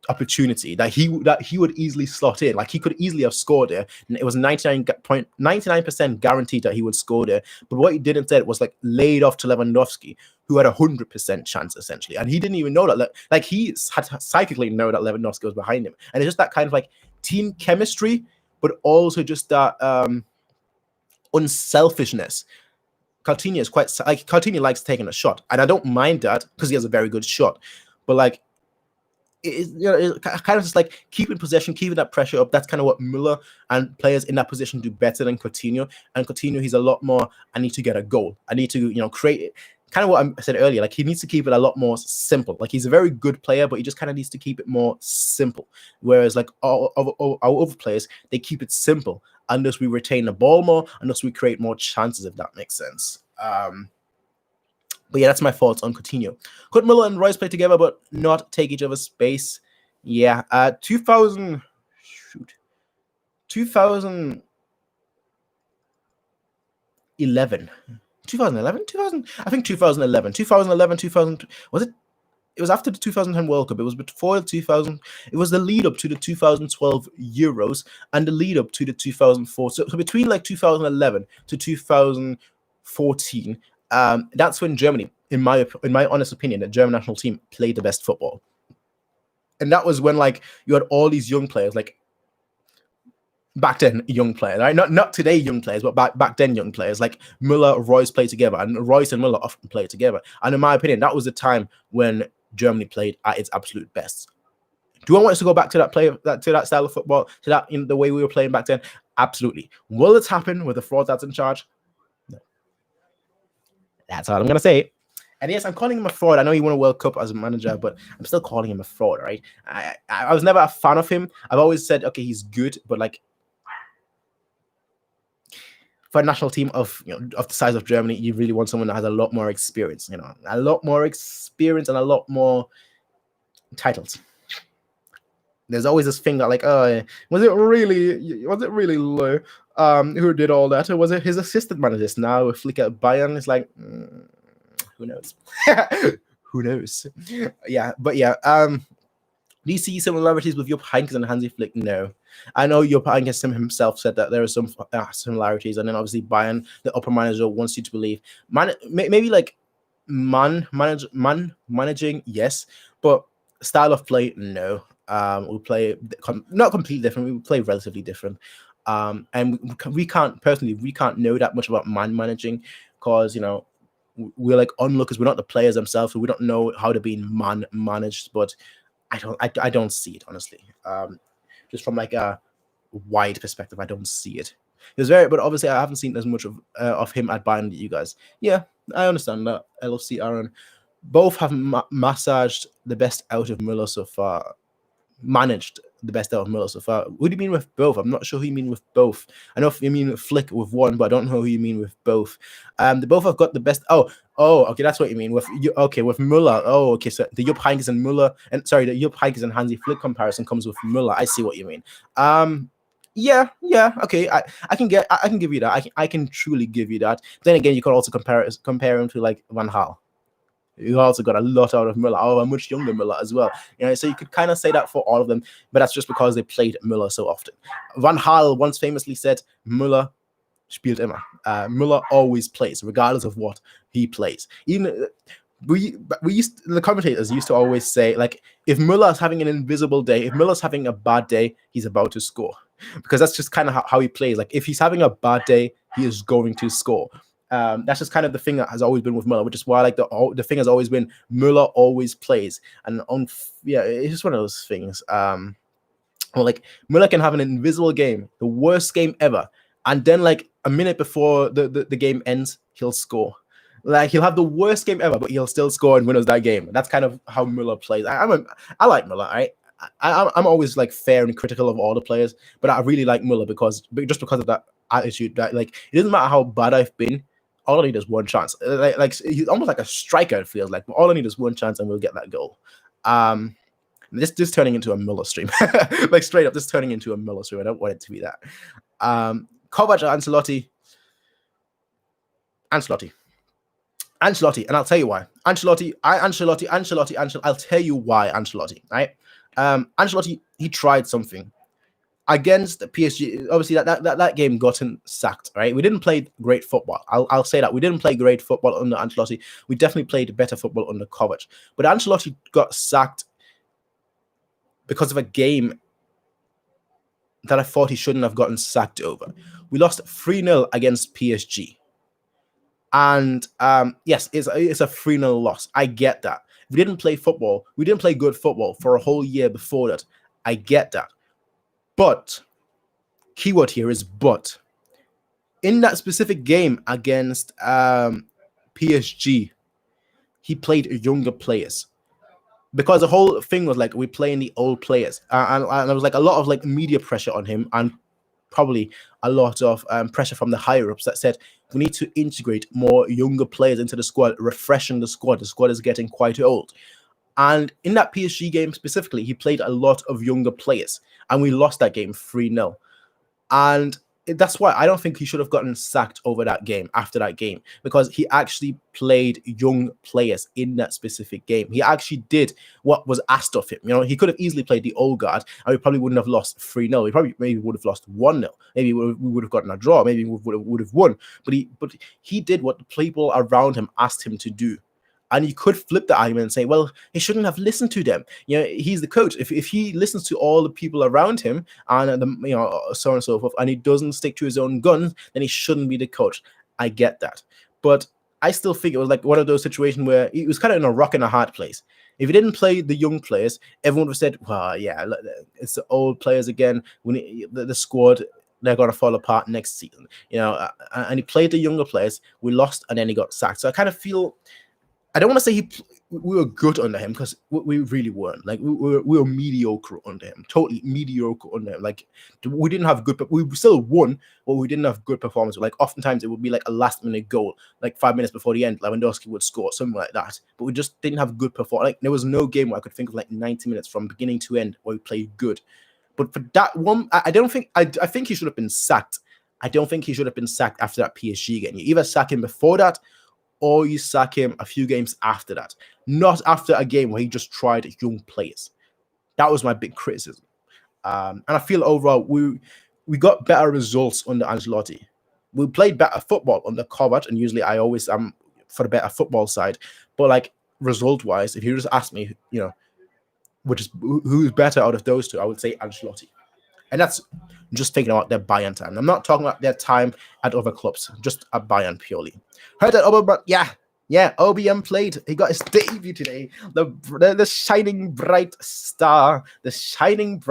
opportunity that he would easily slot in. Like he could easily have scored there. It was 99% guaranteed that he would score there. But what he did instead was like laid off to Lewandowski, who had 100% chance essentially, and he didn't even know that. Like he had psychically know that Lewandowski was behind him, and it's just that kind of like team chemistry, but also just that unselfishness. Coutinho is quite like Coutinho likes taking a shot, and I don't mind that because he has a very good shot. But like, it's kind of just like keeping possession, keeping that pressure up. That's kind of what Müller and players in that position do better than Coutinho. And Coutinho, he's a lot more, I need to get a goal. I need to, create it. Kind of what I said earlier, like he needs to keep it a lot more simple. Like he's a very good player, but he just kind of needs to keep it more simple. Whereas like our other players, they keep it simple. And thus we retain the ball more, and thus we create more chances, if that makes sense. But yeah, that's my thoughts on Coutinho. Could Müller and Royce play together but not take each other's space? Yeah. 2011. I think 2011. 2000. Was it? It was after the 2010 World Cup. It was before the 2000. It was the lead up to the 2012 Euros and the lead up to the 2004. So between like 2011 to 2014. That's when Germany, in my honest opinion, the German national team played the best football. And that was when like you had all these young players, like back then young players, right? Not today young players, but back then young players like Müller, Royce played together, and Royce and Müller often played together. And in my opinion, that was the time when Germany played at its absolute best. Do I want us to go back to that style of football, to that the way we were playing back then? Absolutely. Will it happen with the fraud that's in charge? That's all I'm going to say. And yes, I'm calling him a fraud. I know he won a World Cup as a manager, but I'm still calling him a fraud, right? I was never a fan of him. I've always said, okay, he's good, but like for a national team of the size of Germany, you really want someone that has a lot more experience, a lot more experience and a lot more titles. There's always this thing that like, was it really low? Who did all that? Or was it his assistant managers? Now if Flick at Bayern, it's like, who knows? Who knows? Yeah, but yeah. Do you see similarities with Jupp Heynckes and Hansi Flick? No. I know Jupp Heynckes himself said that there are some similarities, and then obviously Bayern, the upper manager, wants you to believe. Maybe like managing, yes, but style of play, no. We play not completely different. We play relatively different. And we can't know that much about managing because we're like onlookers. We're not the players themselves, so we don't know how to be managed. But I don't see it, honestly. Just from like a wide perspective, I don't see it. But obviously I haven't seen as much of him at Bayern as you guys. Yeah, I understand that. LFC Aaron, both have massaged the best out of Müller so far. Managed the best out of Müller so far. What do you mean with both? I'm not sure who you mean with both. I know if you mean Flick with one, but I don't know who you mean with both. They both have got the best. Oh, okay, that's what you mean with Müller. Oh, okay, so the Jupp Heynckes and Müller, and sorry, the Jupp Heynckes and Hansi Flick comparison comes with Müller. I see what you mean. Yeah, okay, I can give you that. I can truly give you that. Then again, you could also compare him to like Van Gaal. You also got a lot out of Müller, a much younger Müller as well. So you could kind of say that for all of them, but that's just because they played Müller so often. Van Gaal once famously said, Müller spielt immer. Müller always plays, regardless of what he plays. Even the commentators used to always say, like, if Müller is having an invisible day, if Müller's having a bad day, he's about to score. Because that's just kind of how he plays. Like, if he's having a bad day, he is going to score. That's just kind of the thing that has always been with Müller, which is why like the thing has always been Müller always plays, and it's just one of those things. Well, like Müller can have an invisible game, the worst game ever, and then like a minute before the game ends, he'll score. Like he'll have the worst game ever, but he'll still score and win us that game. That's kind of how Muller plays. I like Muller. I'm always like fair and critical of all the players, but I really like Muller because of that attitude. That like it doesn't matter how bad I've been. All I need is one chance. Like he's almost like a striker. It feels like all I need is one chance and we'll get that goal. This turning into a Muller stream, like straight up, this turning into a Muller stream. I don't want it to be that. Kovac or Ancelotti, and I'll tell you why. I'll tell you why Ancelotti, right? Ancelotti, he tried something against the PSG. Obviously, that game gotten sacked, right? We didn't play great football. I'll say that. We didn't play great football under Ancelotti. We definitely played better football under Kovac. But Ancelotti got sacked because of a game that I thought he shouldn't have gotten sacked over. We lost 3-0 against PSG. And yes, it's a 3-0 loss. I get that. We didn't play football. We didn't play good football for a whole year before that. I get that. But, keyword here is but. In that specific game against PSG, he played younger players. Because the whole thing was like, we're playing the old players. And there was like a lot of like media pressure on him and probably a lot of pressure from the higher-ups that said, we need to integrate more younger players into the squad, refreshing the squad. The squad is getting quite old. And in that PSG game specifically, he played a lot of younger players. And we lost that game 3-0. And that's why I don't think he should have gotten sacked over that game, after that game, because he actually played young players in that specific game. He actually did what was asked of him. You know, he could have easily played the old guard and we probably wouldn't have lost 3-0. We probably maybe would have lost 1-0. Maybe we would have gotten a draw. Maybe we would have won. But he did what the people around him asked him to do. And you could flip the argument and say, well, he shouldn't have listened to them. You know, he's the coach. If he listens to all the people around him and so on and so forth, and he doesn't stick to his own guns, then he shouldn't be the coach. I get that. But I still think it was like one of those situations where he was kind of in a rock and a hard place. If he didn't play the young players, everyone would have said, well, yeah, it's the old players again. The squad, they're going to fall apart next season. You know, and he played the younger players. We lost, and then he got sacked. So I kind of feel... I don't want to say we were good under him, because we really weren't. Like we were mediocre under him, totally mediocre under him. Like we didn't have good, but we still won, but we didn't have good performance. Like oftentimes it would be like a last-minute goal, like 5 minutes before the end, Lewandowski would score, something like that. But we just didn't have good performance. Like there was no game where I could think of like 90 minutes from beginning to end where we played good. But for that one, I think he should have been sacked. I don't think he should have been sacked after that PSG game. You either sack him before that, or you sack him a few games after that. Not after a game where he just tried young players. That was my big criticism. And I feel overall we got better results under Ancelotti. We played better football under Kovac, and usually I always am for the better football side. But like result-wise, if you just ask me, you know, who's better out of those two, I would say Ancelotti. And that's just thinking about their Bayern time. I'm not talking about their time at other clubs, just at Bayern purely. Heard that OBM played. He got his debut today. The shining bright star, the shining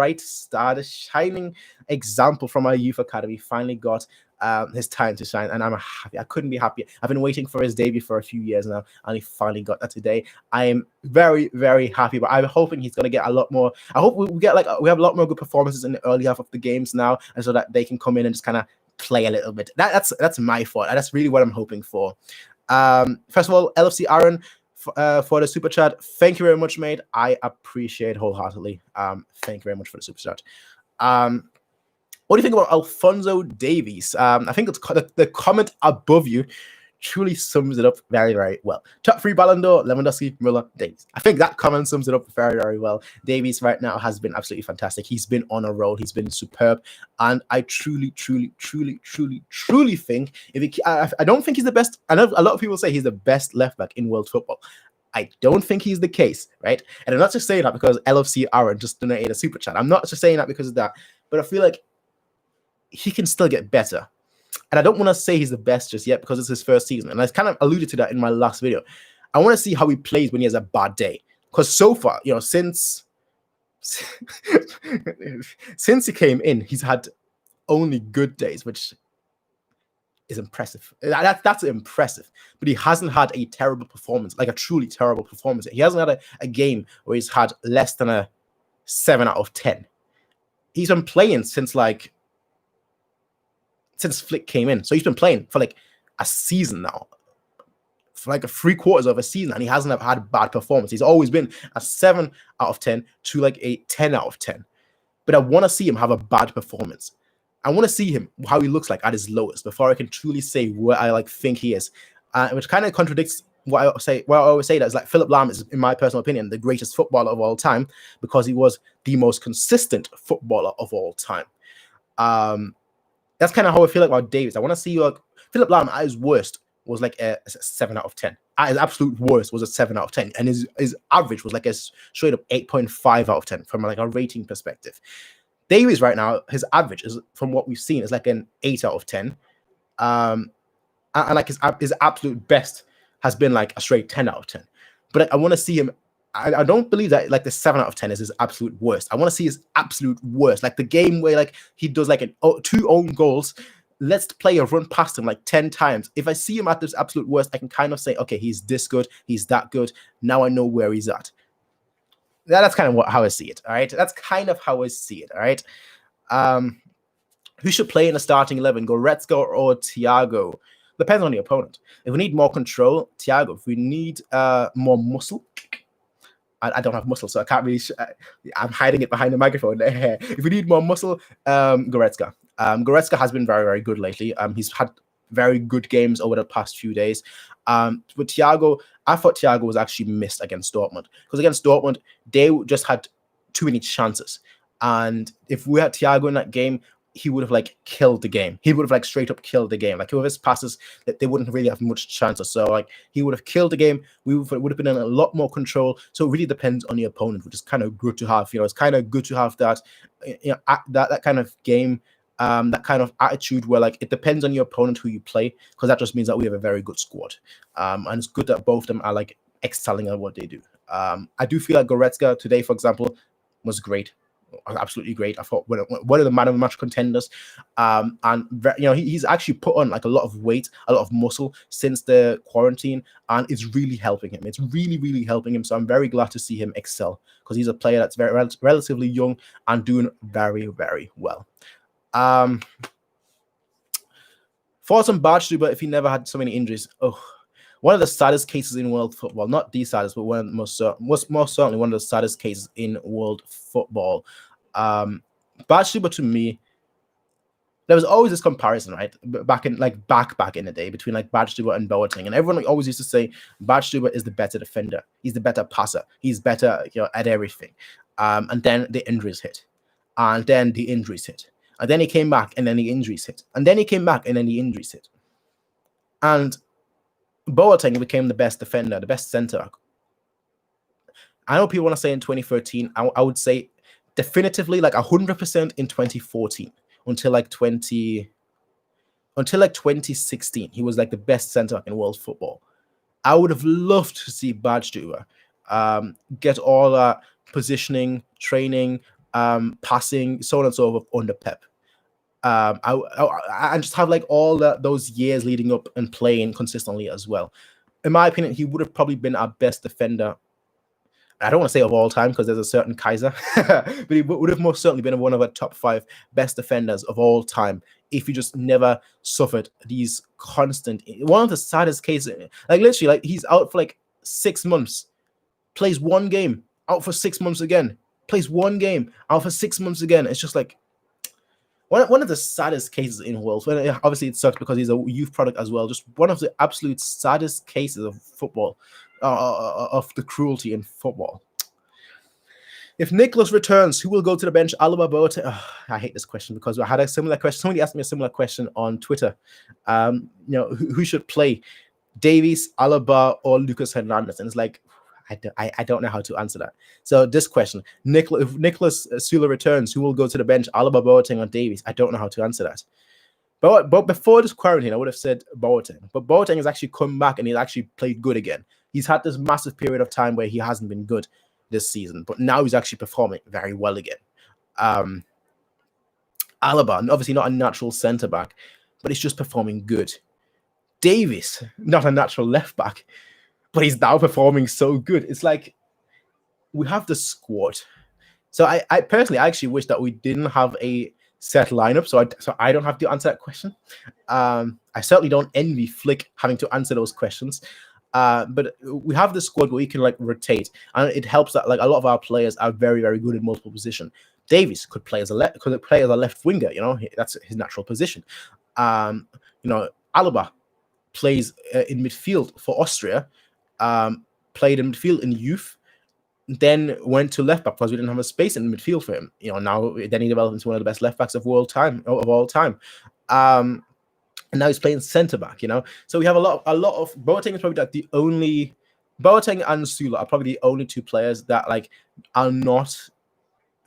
example from our youth academy finally got his time to shine, and I'm happy. I couldn't be happier. I've been waiting for his debut for a few years now, and he finally got that today. I am very, very happy, but I'm hoping he's going to get a lot more. I hope we have a lot more good performances in the early half of the games now, and so that they can come in and just kind of play a little bit. That's my fault. That's really what I'm hoping for. First of all, LFC Aaron for the super chat. Thank you very much, mate. I appreciate it wholeheartedly. Thank you very much for the super chat. What do you think about Alphonso Davies? I think the comment above you truly sums it up very, very well. Top 3 Ballon d'Or, Lewandowski, Muller, Davies. I think that comment sums it up very, very well. Davies right now has been absolutely fantastic. He's been on a roll. He's been superb. And I truly think, I don't think he's the best. I know a lot of people say he's the best left back in world football. I don't think he's the case, right? And I'm not just saying that because LFC Aaron just donated a super chat. I'm not just saying that because of that. But I feel like he can still get better. And I don't want to say he's the best just yet because it's his first season. And I kind of alluded to that in my last video. I want to see how he plays when he has a bad day. Because so far, you know, since he came in, he's had only good days, which is impressive. That's impressive. But he hasn't had a terrible performance, like a truly terrible performance. He hasn't had a game where he's had less than a 7 out of 10. He's been playing since Flick came in. So he's been playing for like a season now, for like 3/4 of a season, and he hasn't had a bad performance. He's always been a 7 out of 10 to like a 10 out of 10. But I want to see him have a bad performance. I want to see him, how he looks like at his lowest, before I can truly say where I like think he is. Which kind of contradicts what I say. Well, I always say that is like Philipp Lahm is, in my personal opinion, the greatest footballer of all time, because he was the most consistent footballer of all time. That's kind of how I feel like about Davies. I want to see like Philipp Lahm at his worst was like a 7 out of 10. At his absolute worst was a 7 out of 10, and his average was like a straight up 8.5 out of 10 from like a rating perspective. Davies right now, his average is, from what we've seen, is like an 8 out of 10. And like his absolute best has been like a straight 10 out of 10. But I want to see him. I don't believe that like the 7 out of 10 is his absolute worst. I want to see his absolute worst. Like the game where like he does like 2 own goals. Let's play a run past him like 10 times. If I see him at this absolute worst, I can kind of say, okay, he's this good, he's that good. Now I know where he's at. That's kind of how I see it. All right. That's kind of how I see it. All right. Who should play in the starting 11? Goretzka or Thiago? Depends on the opponent. If we need more control, Thiago. If we need more muscle, I don't have muscle, so I can't really. I'm hiding it behind the microphone. If we need more muscle, Goretzka. Goretzka has been very, very good lately. He's had very good games over the past few days. With Thiago, I thought Thiago was actually missed against Dortmund, because against Dortmund, they just had too many chances. And if we had Thiago in that game, he would have like killed the game. He would have like straight up killed the game. Like with his passes, that they wouldn't really have much chances. So like he would have killed the game. We would have been in a lot more control. So it really depends on the opponent, which is kind of good to have. You know, it's kind of good to have that, you know, that kind of game. That kind of attitude where like it depends on your opponent who you play, because that just means that we have a very good squad. And it's good that both of them are like excelling at what they do. I do feel like Goretzka today, for example, was great, absolutely great. I thought one of the man of the match contenders. And you know, he's actually put on like a lot of weight, a lot of muscle since the quarantine, and it's really helping him. It's really, really helping him. So I'm very glad to see him excel, because he's a player that's very relatively young and doing very, very well. Thoughts on Badstuber if he never had so many injuries? Oh, one of the saddest cases in world football. Not the saddest, but one of the most certainly one of the saddest cases in world football. Badstuber, to me, there was always this comparison, right? Back in the day, between like Badstuber and Boateng, and everyone always used to say Badstuber is the better defender. He's the better passer. He's better, you know, at everything. And then the injuries hit, and then the injuries hit. And then he came back, and then the injuries hit. And then he came back, and then the injuries hit. And Boateng became the best defender, the best centre. I know people want to say in 2013. I would say definitively like 100% in 2014 until like 2016. He was like the best centre in world football. I would have loved to see Badstuber get all that positioning, training, passing, so on and so forth under Pep. I just have like all those years leading up and playing consistently as well. In my opinion, he would have probably been our best defender. I don't want to say of all time, because there's a certain Kaiser, but he would have most certainly been one of our top 5 best defenders of all time if he just never suffered these constant. One of the saddest cases, like literally, like he's out for like 6 months, plays one game, out for 6 months again, plays one game, out for 6 months again. It's just like one of the saddest cases in the world. Obviously, it sucks because he's a youth product as well. Just one of the absolute saddest cases of football, of the cruelty in football. If Nicholas returns, who will go to the bench? Alaba, Boateng? Oh, I hate this question because I had a similar question. Somebody asked me a similar question on Twitter. You know, who should play? Davies, Alaba, or Lucas Hernandez? And it's like, I don't know how to answer that. So this question, if Nicholas Sula returns, who will go to the bench? Alaba, Boateng, or Davies? I don't know how to answer that. But before this quarantine, I would have said Boateng. But Boateng has actually come back and he's actually played good again. He's had this massive period of time where he hasn't been good this season, but now he's actually performing very well again. Alaba, obviously not a natural centre back. but he's just performing good. Davies, not a natural left back, but he's now performing so good. It's like we have the squad. So I personally actually wish that we didn't have a set lineup, so I don't have to answer that question. I certainly don't envy Flick having to answer those questions. But we have the squad where we can like rotate, and it helps that like a lot of our players are very, very good in multiple positions. Davies could play as a left winger, you know, that's his natural position. You know, Alaba plays in midfield for Austria, played in midfield in youth, then went to left back because we didn't have a space in midfield for him. You know, now then he developed into one of the best left backs of all time. And now he's playing centre back. You know, so we have a lot of Boateng is probably like the only Boateng and Sula are probably the only two players that like are not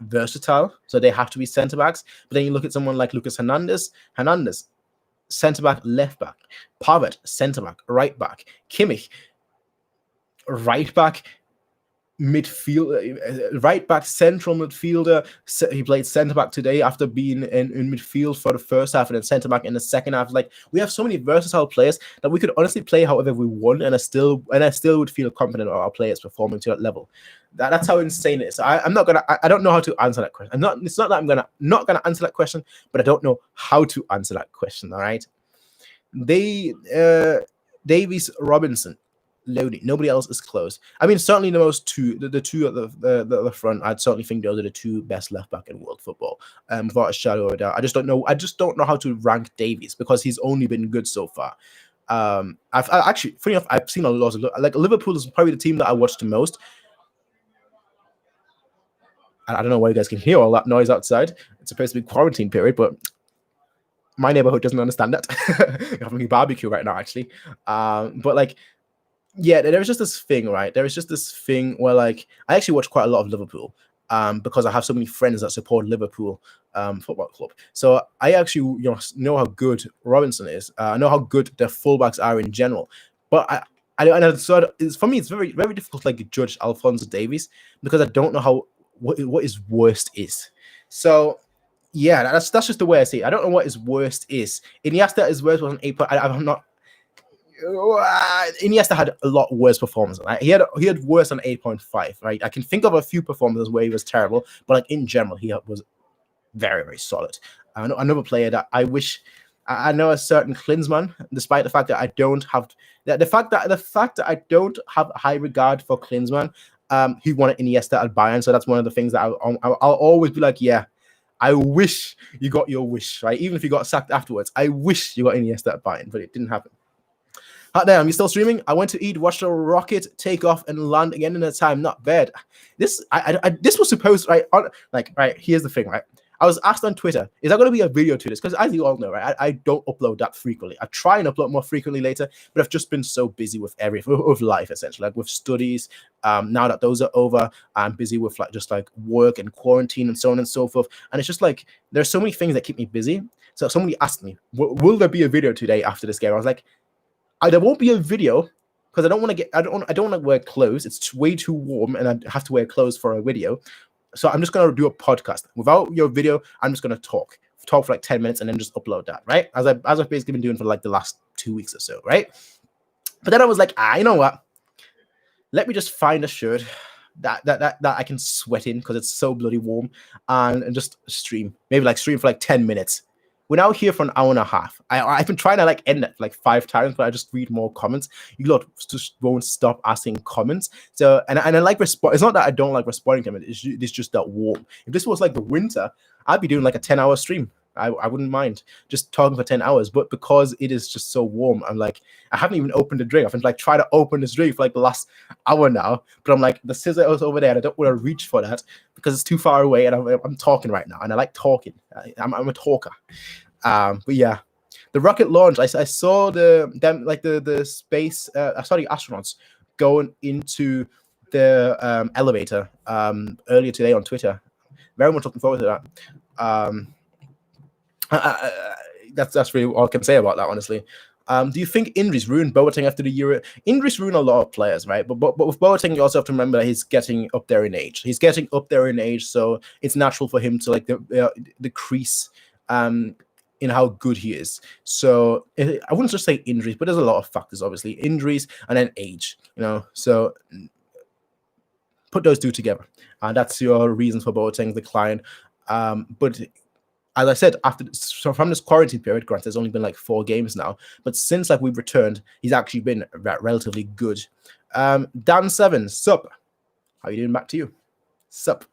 versatile, so they have to be centre backs. But then you look at someone like Lucas Hernandez, centre back, left back, Pavard, centre back, right back, Kimmich, right back, midfield, right back, central midfielder. He played centre back today after being in midfield for the first half and then centre back in the second half. Like, we have so many versatile players that we could honestly play however we want, and I still would feel confident of our players performing to that level. That's how insane it is. I don't know how to answer that question. It's not that I'm not gonna answer that question, but I don't know how to answer that question. All right. Davies, Robinson, Lodi. Nobody else is close. I mean, certainly the two at the front. I'd certainly think those are the two best left back in world football. Without a shadow of a doubt. I just don't know how to rank Davies because he's only been good so far. I've actually, funny enough, I've seen a lot of like Liverpool is probably the team that I watched the most. I don't know why you guys can hear all that noise outside. It's supposed to be quarantine period, but my neighborhood doesn't understand that. We're having a barbecue right now, actually. But like, yeah, there was just this thing, right? There was just this thing where, like, I actually watch quite a lot of Liverpool because I have so many friends that support Liverpool football club. So I actually know how good Robinson is. I know how good their fullbacks are in general. But for me, it's very, very difficult to like judge Alphonso Davies because I don't know what his worst is. So yeah, that's just the way I see it. I don't know what his worst is. Iniesta, his worst was an 8. I'm not. Iniesta had a lot worse performances. Right? He had worse than 8.5. Right, I can think of a few performances where he was terrible, but like in general, he was very, very solid. Another player that I wish I know a certain Klinsmann, despite the fact that I don't have the fact that I don't have high regard for Klinsmann. He wanted Iniesta at Bayern, so that's one of the things that I'll always be like, yeah, I wish you got your wish, right? Even if you got sacked afterwards, I wish you got Iniesta at Bayern, but it didn't happen. Hi there, you still streaming? I went to eat, watch the rocket take off and land again in a time. Not bad. This was supposed, right? Right, here's the thing, right? I was asked on Twitter, is there going to be a video to this? Because as you all know, right, I don't upload that frequently. I try and upload more frequently later, but I've just been so busy with life, essentially, like with studies. Now that those are over, I'm busy with just work and quarantine and so on and so forth. And it's just like, there's so many things that keep me busy. So somebody asked me, will there be a video today after this game? I was like, there won't be a video because I don't want to wear clothes. It's way too warm and I have to wear clothes for a video. So I'm just going to do a podcast. Without your video, I'm just going to talk for like 10 minutes and then just upload that, right? As I've basically been doing for like the last 2 weeks or so, right? But then I was like, you know what? Let me just find a shirt that I can sweat in because it's so bloody warm and just stream. Maybe like stream for like 10 minutes. We're now here for an hour and a half. I've been trying to like end it like 5 times, but I just read more comments. You lot just won't stop asking comments. So and I like respond. It's not that I don't like responding to them. It's just that warm. If this was like the winter, I'd be doing like a 10-hour stream. I wouldn't mind just talking for 10 hours. But because it is just so warm, I'm like, I haven't even opened the drink. I've been like trying to open this drink for like the last hour now. But I'm like, the scissor is over there and I don't want to reach for that because it's too far away and I'm talking right now. And I like talking. I'm a talker. But yeah, the rocket launch. I saw the space. I saw the astronauts going into the elevator earlier today on Twitter. Very much looking forward to that. That's really all I can say about that, honestly. Do you think injuries ruin Boateng after the Euro? Injuries ruin a lot of players, right? But with Boateng, you also have to remember that he's getting up there in age. So it's natural for him to like decrease in how good he is. So I wouldn't just say injuries, but there's a lot of factors, obviously. Injuries and then age, So put those two together. And that's your reasons for Boateng's decline. But as I said, from this quarantine period, granted, there's only been like 4 games now, but since like we've returned, he's actually been relatively good. Dan7, sup? How you doing? Back to you. Sup?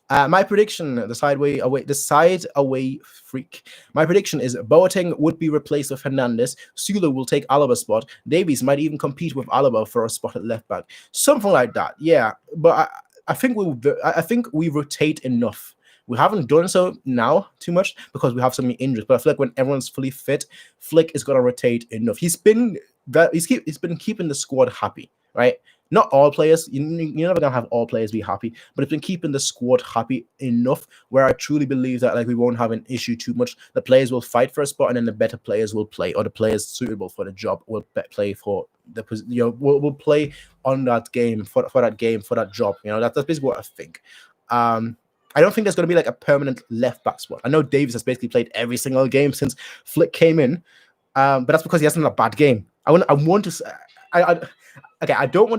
My prediction, the side away freak. My prediction is Boateng would be replaced with Hernandez. Sula will take Alaba's spot. Davies might even compete with Alaba for a spot at left back. Something like that. Yeah, but I think we rotate enough. We haven't done so now too much because we have so many injuries. But I feel like when everyone's fully fit, Flick is gonna rotate enough. He's been keeping the squad happy, right? Not all players. You're never gonna have all players be happy, but it's been keeping the squad happy enough where I truly believe that like we won't have an issue too much. The players will fight for a spot, and then the better players will play, or the players suitable for the job will play for the will play on that game for that job. That's basically what I think. I don't think there's going to be like a permanent left back spot. I know Davies has basically played every single game since Flick came in, but that's because he hasn't had a bad game. I don't want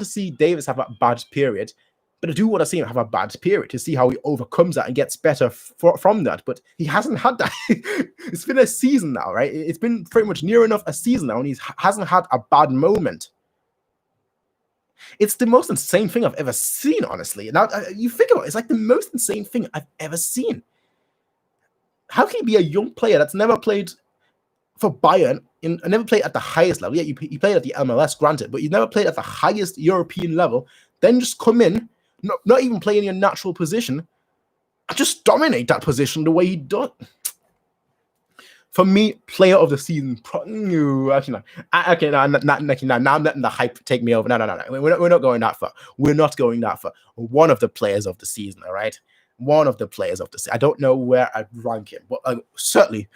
to see Davies have a bad period, but I do want to see him have a bad period to see how he overcomes that and gets better from that. But he hasn't had that. It's been a season now, right? It's been pretty much near enough a season now, and he hasn't had a bad moment. It's the most insane thing I've ever seen, honestly. Now, you think about it, it's like the most insane thing I've ever seen. How can you be a young player that's never played for Bayern and never played at the highest level? Yeah, you played at the MLS, granted, but you never played at the highest European level, then just come in, not even play in your natural position, and just dominate that position the way he does. For me, player of the season. Actually, no. Okay, now I'm letting the hype take me over. No. We're not going that far. We're not going that far. One of the players of the season, all right? One of the players of the season. I don't know where I'd rank him, but certainly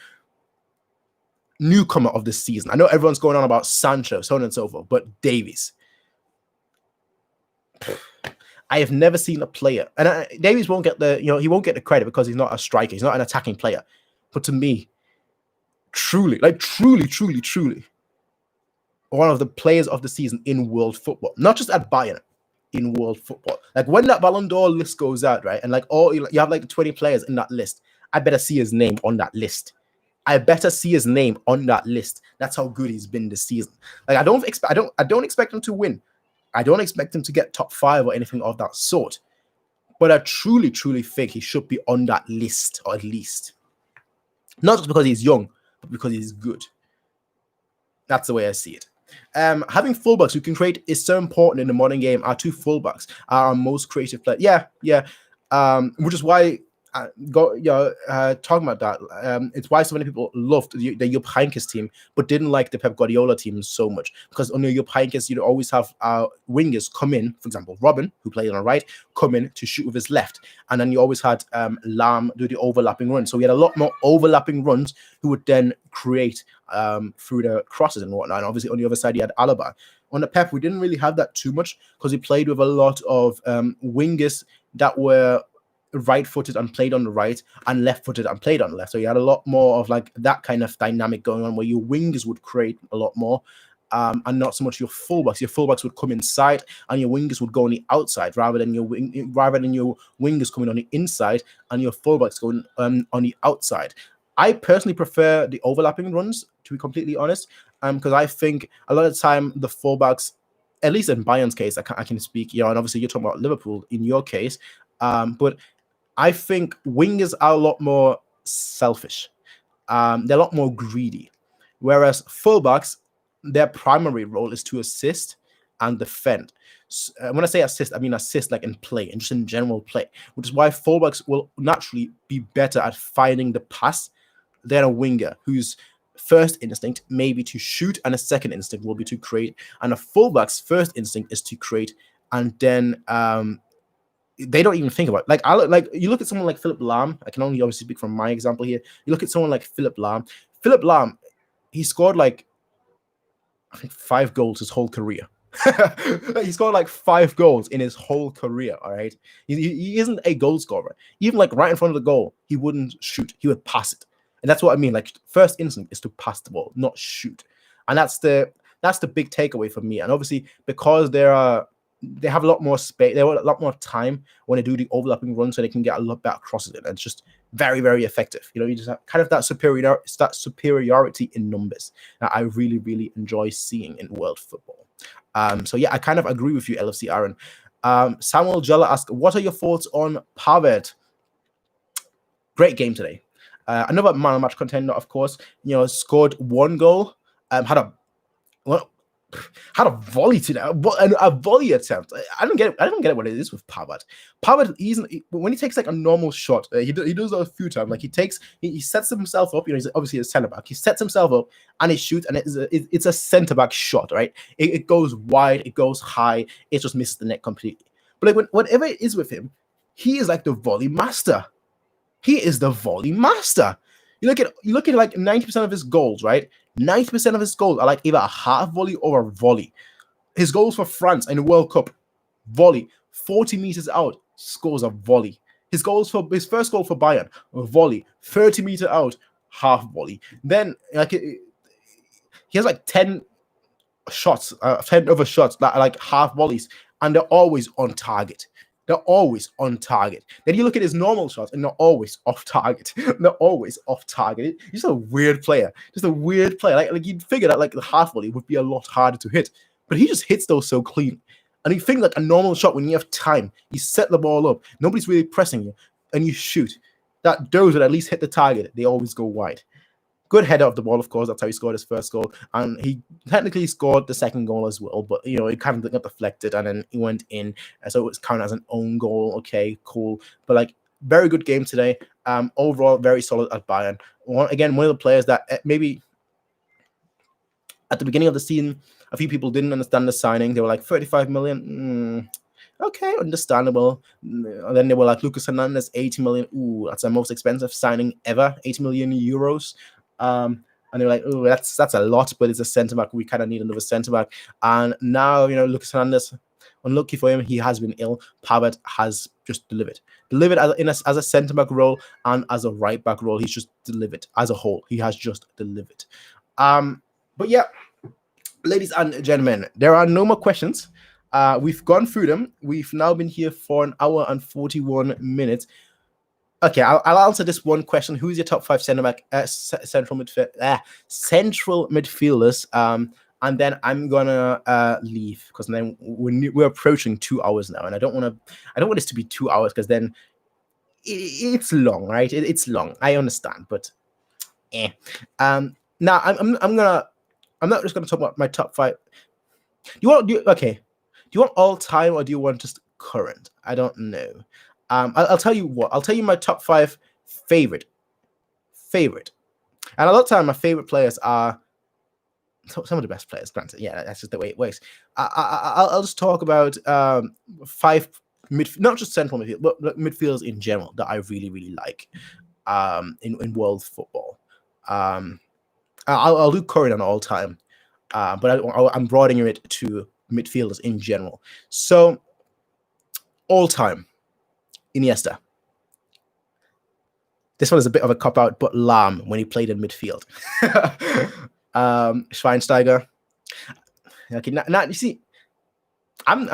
newcomer of the season. I know everyone's going on about Sancho, so on and so forth, but Davies. I have never seen a player, and Davies won't get he won't get the credit because he's not a striker. He's not an attacking player. But to me, truly, one of the players of the season in world football, not just at Bayern, in world football. Like when that Ballon d'Or list goes out, right, and like you have like the 20 players in that list, I better see his name on that list. That's how good he's been this season. Like I don't expect him to win. I don't expect him to get top 5 or anything of that sort. But I truly think he should be on that list, or at least. Not just because he's young, but because he's good. That's the way I see it. Having fullbacks who can create is so important in the modern game. Our 2 fullbacks are our most creative players. Yeah. Which is why talking about that. It's why so many people loved the Jupp Heynckes team, but didn't like the Pep Guardiola team so much. Because under Jupp Heynckes, you'd always have wingers come in, for example, Robin, who played on the right, come in to shoot with his left. And then you always had Lahm do the overlapping runs. So we had a lot more overlapping runs who would then create through the crosses and whatnot. And obviously on the other side, you had Alaba. On the Pep, we didn't really have that too much because he played with a lot of wingers that were right-footed and played on the right, and left-footed and played on the left. So you had a lot more of like that kind of dynamic going on where your wingers would create a lot more, and not so much your fullbacks. Your fullbacks would come inside, and your wingers would go on the outside, rather than your wingers coming on the inside and your fullbacks going on the outside. I personally prefer the overlapping runs, to be completely honest, because I think a lot of the time the fullbacks, at least in Bayern's case, I can speak, and obviously you're talking about Liverpool in your case, but I think wingers are a lot more selfish. They're a lot more greedy. Whereas fullbacks, their primary role is to assist and defend. When I say assist, I mean assist like in play and just in general play, which is why fullbacks will naturally be better at finding the pass than a winger whose first instinct may be to shoot and a second instinct will be to create. And a fullback's first instinct is to create, and then they don't even think about it. Like you look at someone like Philipp Lahm. I can only obviously speak from my example here. You look at someone like Philipp Lahm. Philipp Lahm, he scored like I think 5 goals his whole career. He scored like 5 goals in his whole career. All right, he isn't a goal scorer. Even like right in front of the goal, he wouldn't shoot. He would pass it. And that's what I mean. Like, first instinct is to pass the ball, not shoot. And that's the big takeaway for me. And obviously, because they have a lot more space, they have a lot more time when they do the overlapping run, so they can get a lot better crosses in. And it's just very, very effective. You just have kind of that superiority in numbers that I really, really enjoy seeing in world football. So yeah, I kind of agree with you, LFC Aaron. Samuel Jella asked, what are your thoughts on Pavard? Great game today. Another man of match contender, of course. Scored 1 goal. Had a volley today, a volley attempt. I don't get it what it is with Pavard. Pavard, when he takes like a normal shot, he does that a few times. Like he sets himself up. He's obviously a centre back. He sets himself up and he shoots, and it's a centre back shot, right? It goes wide, it goes high, it just misses the net completely. But like whatever it is with him, he is like the volley master. He is the volley master. You look at like 90% of his goals, right? 90% of his goals are like either a half volley or a volley. His goals for France in the World Cup, volley. 40 meters out, scores a volley. His first goal for Bayern, a volley. 30 meters out, half volley. Then like he has like 10 shots, 10 other shots that are like half volleys, and they're always on target. They're always on target. Then you look at his normal shots, and they're always off target. They're always off target. He's just a weird player. Like you'd figure that like the half volley would be a lot harder to hit, but he just hits those so clean. And you think like a normal shot, when you have time, you set the ball up, nobody's really pressing you, and you shoot. Those would at least hit the target. They always go wide. Good header of the ball, of course. That's how he scored his first goal. And he technically scored the second goal as well. But, it kind of got deflected and then he went in. And so it was counted as an own goal. Okay, cool. But, like, very good game today. Overall, very solid at Bayern. One of the players that maybe at the beginning of the season, a few people didn't understand the signing. They were like, 35 million? Okay, understandable. And then they were like, Lucas Hernandez, 80 million. Ooh, that's the most expensive signing ever. 80 million euros. And they're like, oh, that's a lot, but it's a centre back. We kind of need another centre back. And now, Lucas Hernandez, unlucky for him, he has been ill. Pavard has just delivered as a centre back role and as a right back role. He's just delivered as a whole. He has just delivered. But yeah, ladies and gentlemen, there are no more questions. We've gone through them. We've now been here for 1 hour and 41 minutes. Okay, I'll answer this one question. Who's your top 5 central midfielders? And then I'm gonna leave, because then we're approaching 2 hours now, and I don't want this to be 2 hours, because then it's long, right? It's long. I understand, but now I'm not just gonna talk about my top 5. Do you want all time, or do you want just current? I don't know. I'll tell you what. I'll tell you my top 5 favorite. And a lot of time, my favorite players are some of the best players. Granted, yeah, that's just the way it works. I'll just talk about 5 not just central midfield, but midfielders in general that I really, really like in world football. I'll do current and all time, but I'm broadening it to midfielders in general. So all time. Iniesta. This one is a bit of a cop-out, but Lahm when he played in midfield. Schweinsteiger. Okay, now you see, I'm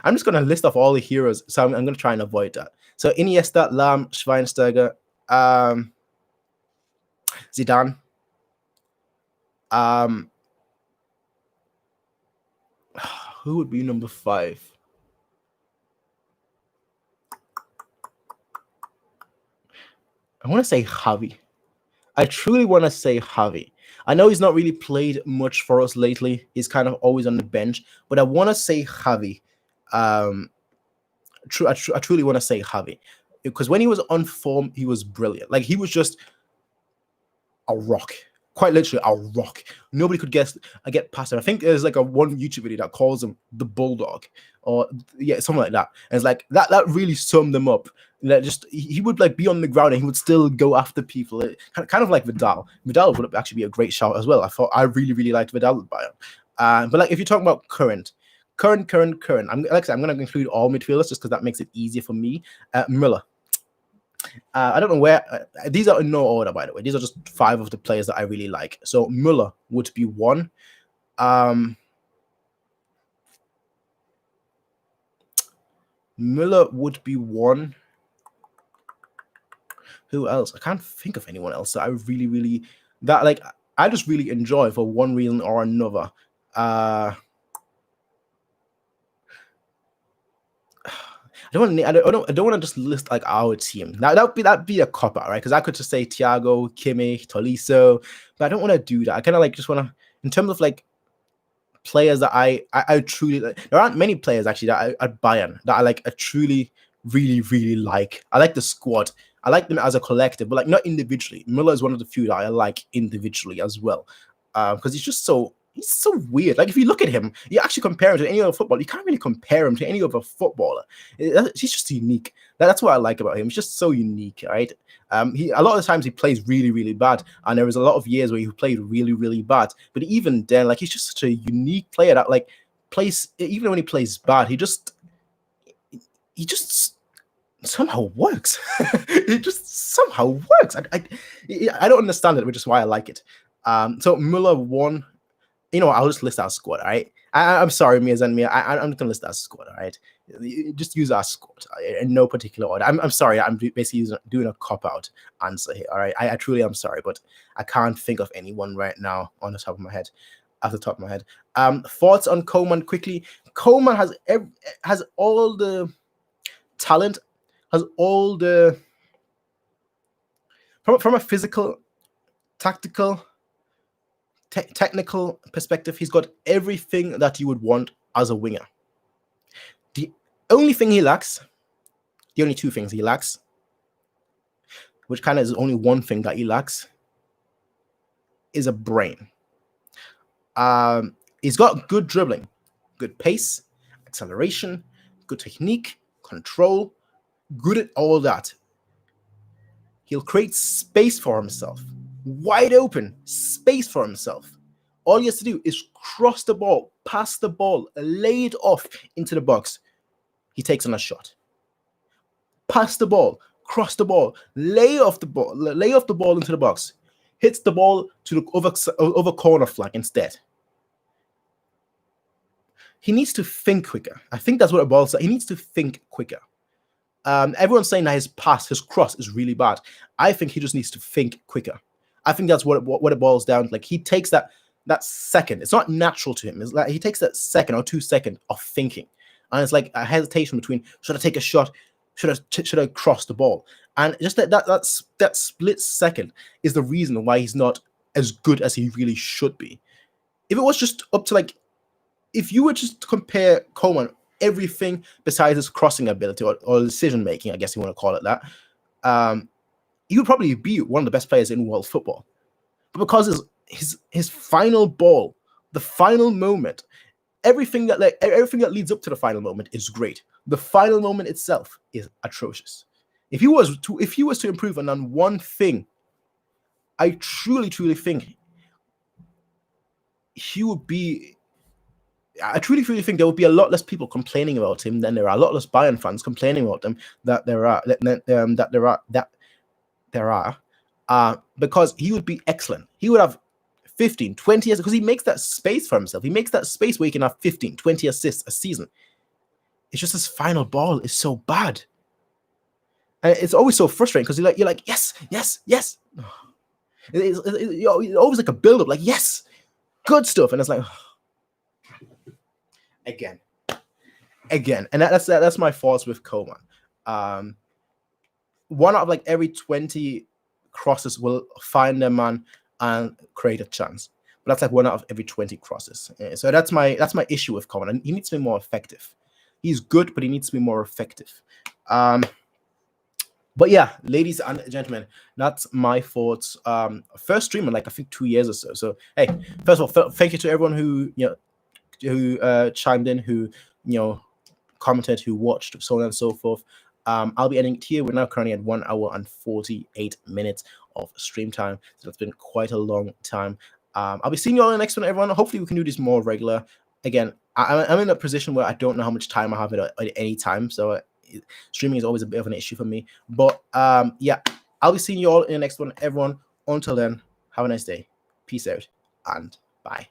just gonna list off all the heroes, so I'm gonna try and avoid that. So Iniesta, Lahm, Schweinsteiger, Zidane. Who would be number 5? I want to say Javi. I truly want to say Javi. I know he's not really played much for us lately. He's kind of always on the bench, but I want to say Javi. I truly want to say Javi, because when he was on form, he was brilliant. Like, he was just a rock. Quite literally a rock. Nobody could get past him. I think there's like one YouTube video that calls him the Bulldog, or something like that. And it's like that really summed them up. That just he would like be on the ground and he would still go after people. Kind of like Vidal. Vidal would actually be a great shout as well. I really, really liked Vidal at Bayern. But like, if you're talking about current. I'm going to include all midfielders just because that makes it easier for me. Muller. I don't know where these are in no order, by the way. These are just 5 of the players that I really like. So Muller would be 1. Muller would be 1. Who else? I can't think of anyone else that I really that like I just really enjoy for one reason or another. I don't want to just list like our team. Now that'd be a cop out, right? Because I could just say Thiago, Kimmich, Tolisso, but I don't want to do that. I kind of like just want to, in terms of like players that I truly like, there aren't many players actually that at Bayern that I like I truly really like. I like the squad. I like them as a collective, but like not individually. Muller is one of the few that I like individually as well, because he's so weird. Like if you look at him, you actually compare him to any other footballer. You can't really compare him to any other footballer. He's just unique. That's what I like about him. He's just so unique, right? He a lot of the times he plays really bad, and there was a lot of years where he played really bad. But even then, like he's just such a unique player that like plays even when he plays bad, he just somehow works. It just somehow works. I don't understand it, which is why I like it. So Muller 1. You know, I'll just list our squad, all right? I'm sorry, MiaSanMia. I'm just gonna list our squad, all right? Just use our squad in no particular order. I'm sorry. I'm basically doing a cop-out answer here, all right? I truly am sorry, but I can't think of anyone right now on the top of my head. Off the top of my head. Thoughts on Coman quickly. Coman has all the talent, has all the from a physical, tactical, technical perspective, he's got everything that you would want as a winger. The only thing he lacks, the only 2 things he lacks, which kind of is only one thing that he lacks, is a brain. He's got good dribbling, good pace, acceleration, good technique, control, good at all that. He'll create space for himself. Wide open space for himself. All he has to do is cross the ball, pass the ball, lay it off into the box. He takes on a shot. Pass the ball, cross the ball, lay off the ball into the box. Hits the ball to the over corner flag instead. He needs to think quicker. I think that's what it boils down. He needs to think quicker. Everyone's saying that his cross is really bad. I think he just needs to think quicker. I think that's what it boils down to. Like he takes that second. It's not natural to him. It's like he takes that second or 2 seconds of thinking, and it's like a hesitation between should I take a shot, should I cross the ball, and just that split second is the reason why he's not as good as he really should be. If it was just up to like, if you were just to compare Coman everything besides his crossing ability or decision making, I guess you want to call it that, he would probably be one of the best players in world football. But because his final ball, the final moment, everything that leads up to the final moment is great. The final moment itself is atrocious. If he was to improve on one thing, I truly think he would be. I truly think there would be a lot less people complaining about him than there are. A lot less Bayern fans complaining about them because he would be excellent. He would have 15, 20 years because he makes that space for himself. He makes that space where he can have 15, 20 assists a season. It's just his final ball is so bad. And it's always so frustrating because you're like, yes. It's always like a build-up, like, yes, good stuff. And it's like, again. And that's my thoughts with Coman. One out of like every 20 crosses will find their man and create a chance. But that's like 1 out of every 20 crosses. So that's my issue with Coman. And he needs to be more effective. He's good, but he needs to be more effective. But yeah, ladies and gentlemen, that's my thoughts. First stream in like I think 2 years or so. So hey, first of all, thank you to everyone who chimed in, who commented, who watched, so on and so forth. I'll be ending it here. We're now currently at 1 hour and 48 minutes of stream time. So that's been quite a long time. I'll be seeing you all in the next one, everyone. Hopefully we can do this more regular. Again, I'm in a position where I don't know how much time I have at any time. So streaming is always a bit of an issue for me. But yeah, I'll be seeing you all in the next one, everyone. Until then, have a nice day. Peace out and bye.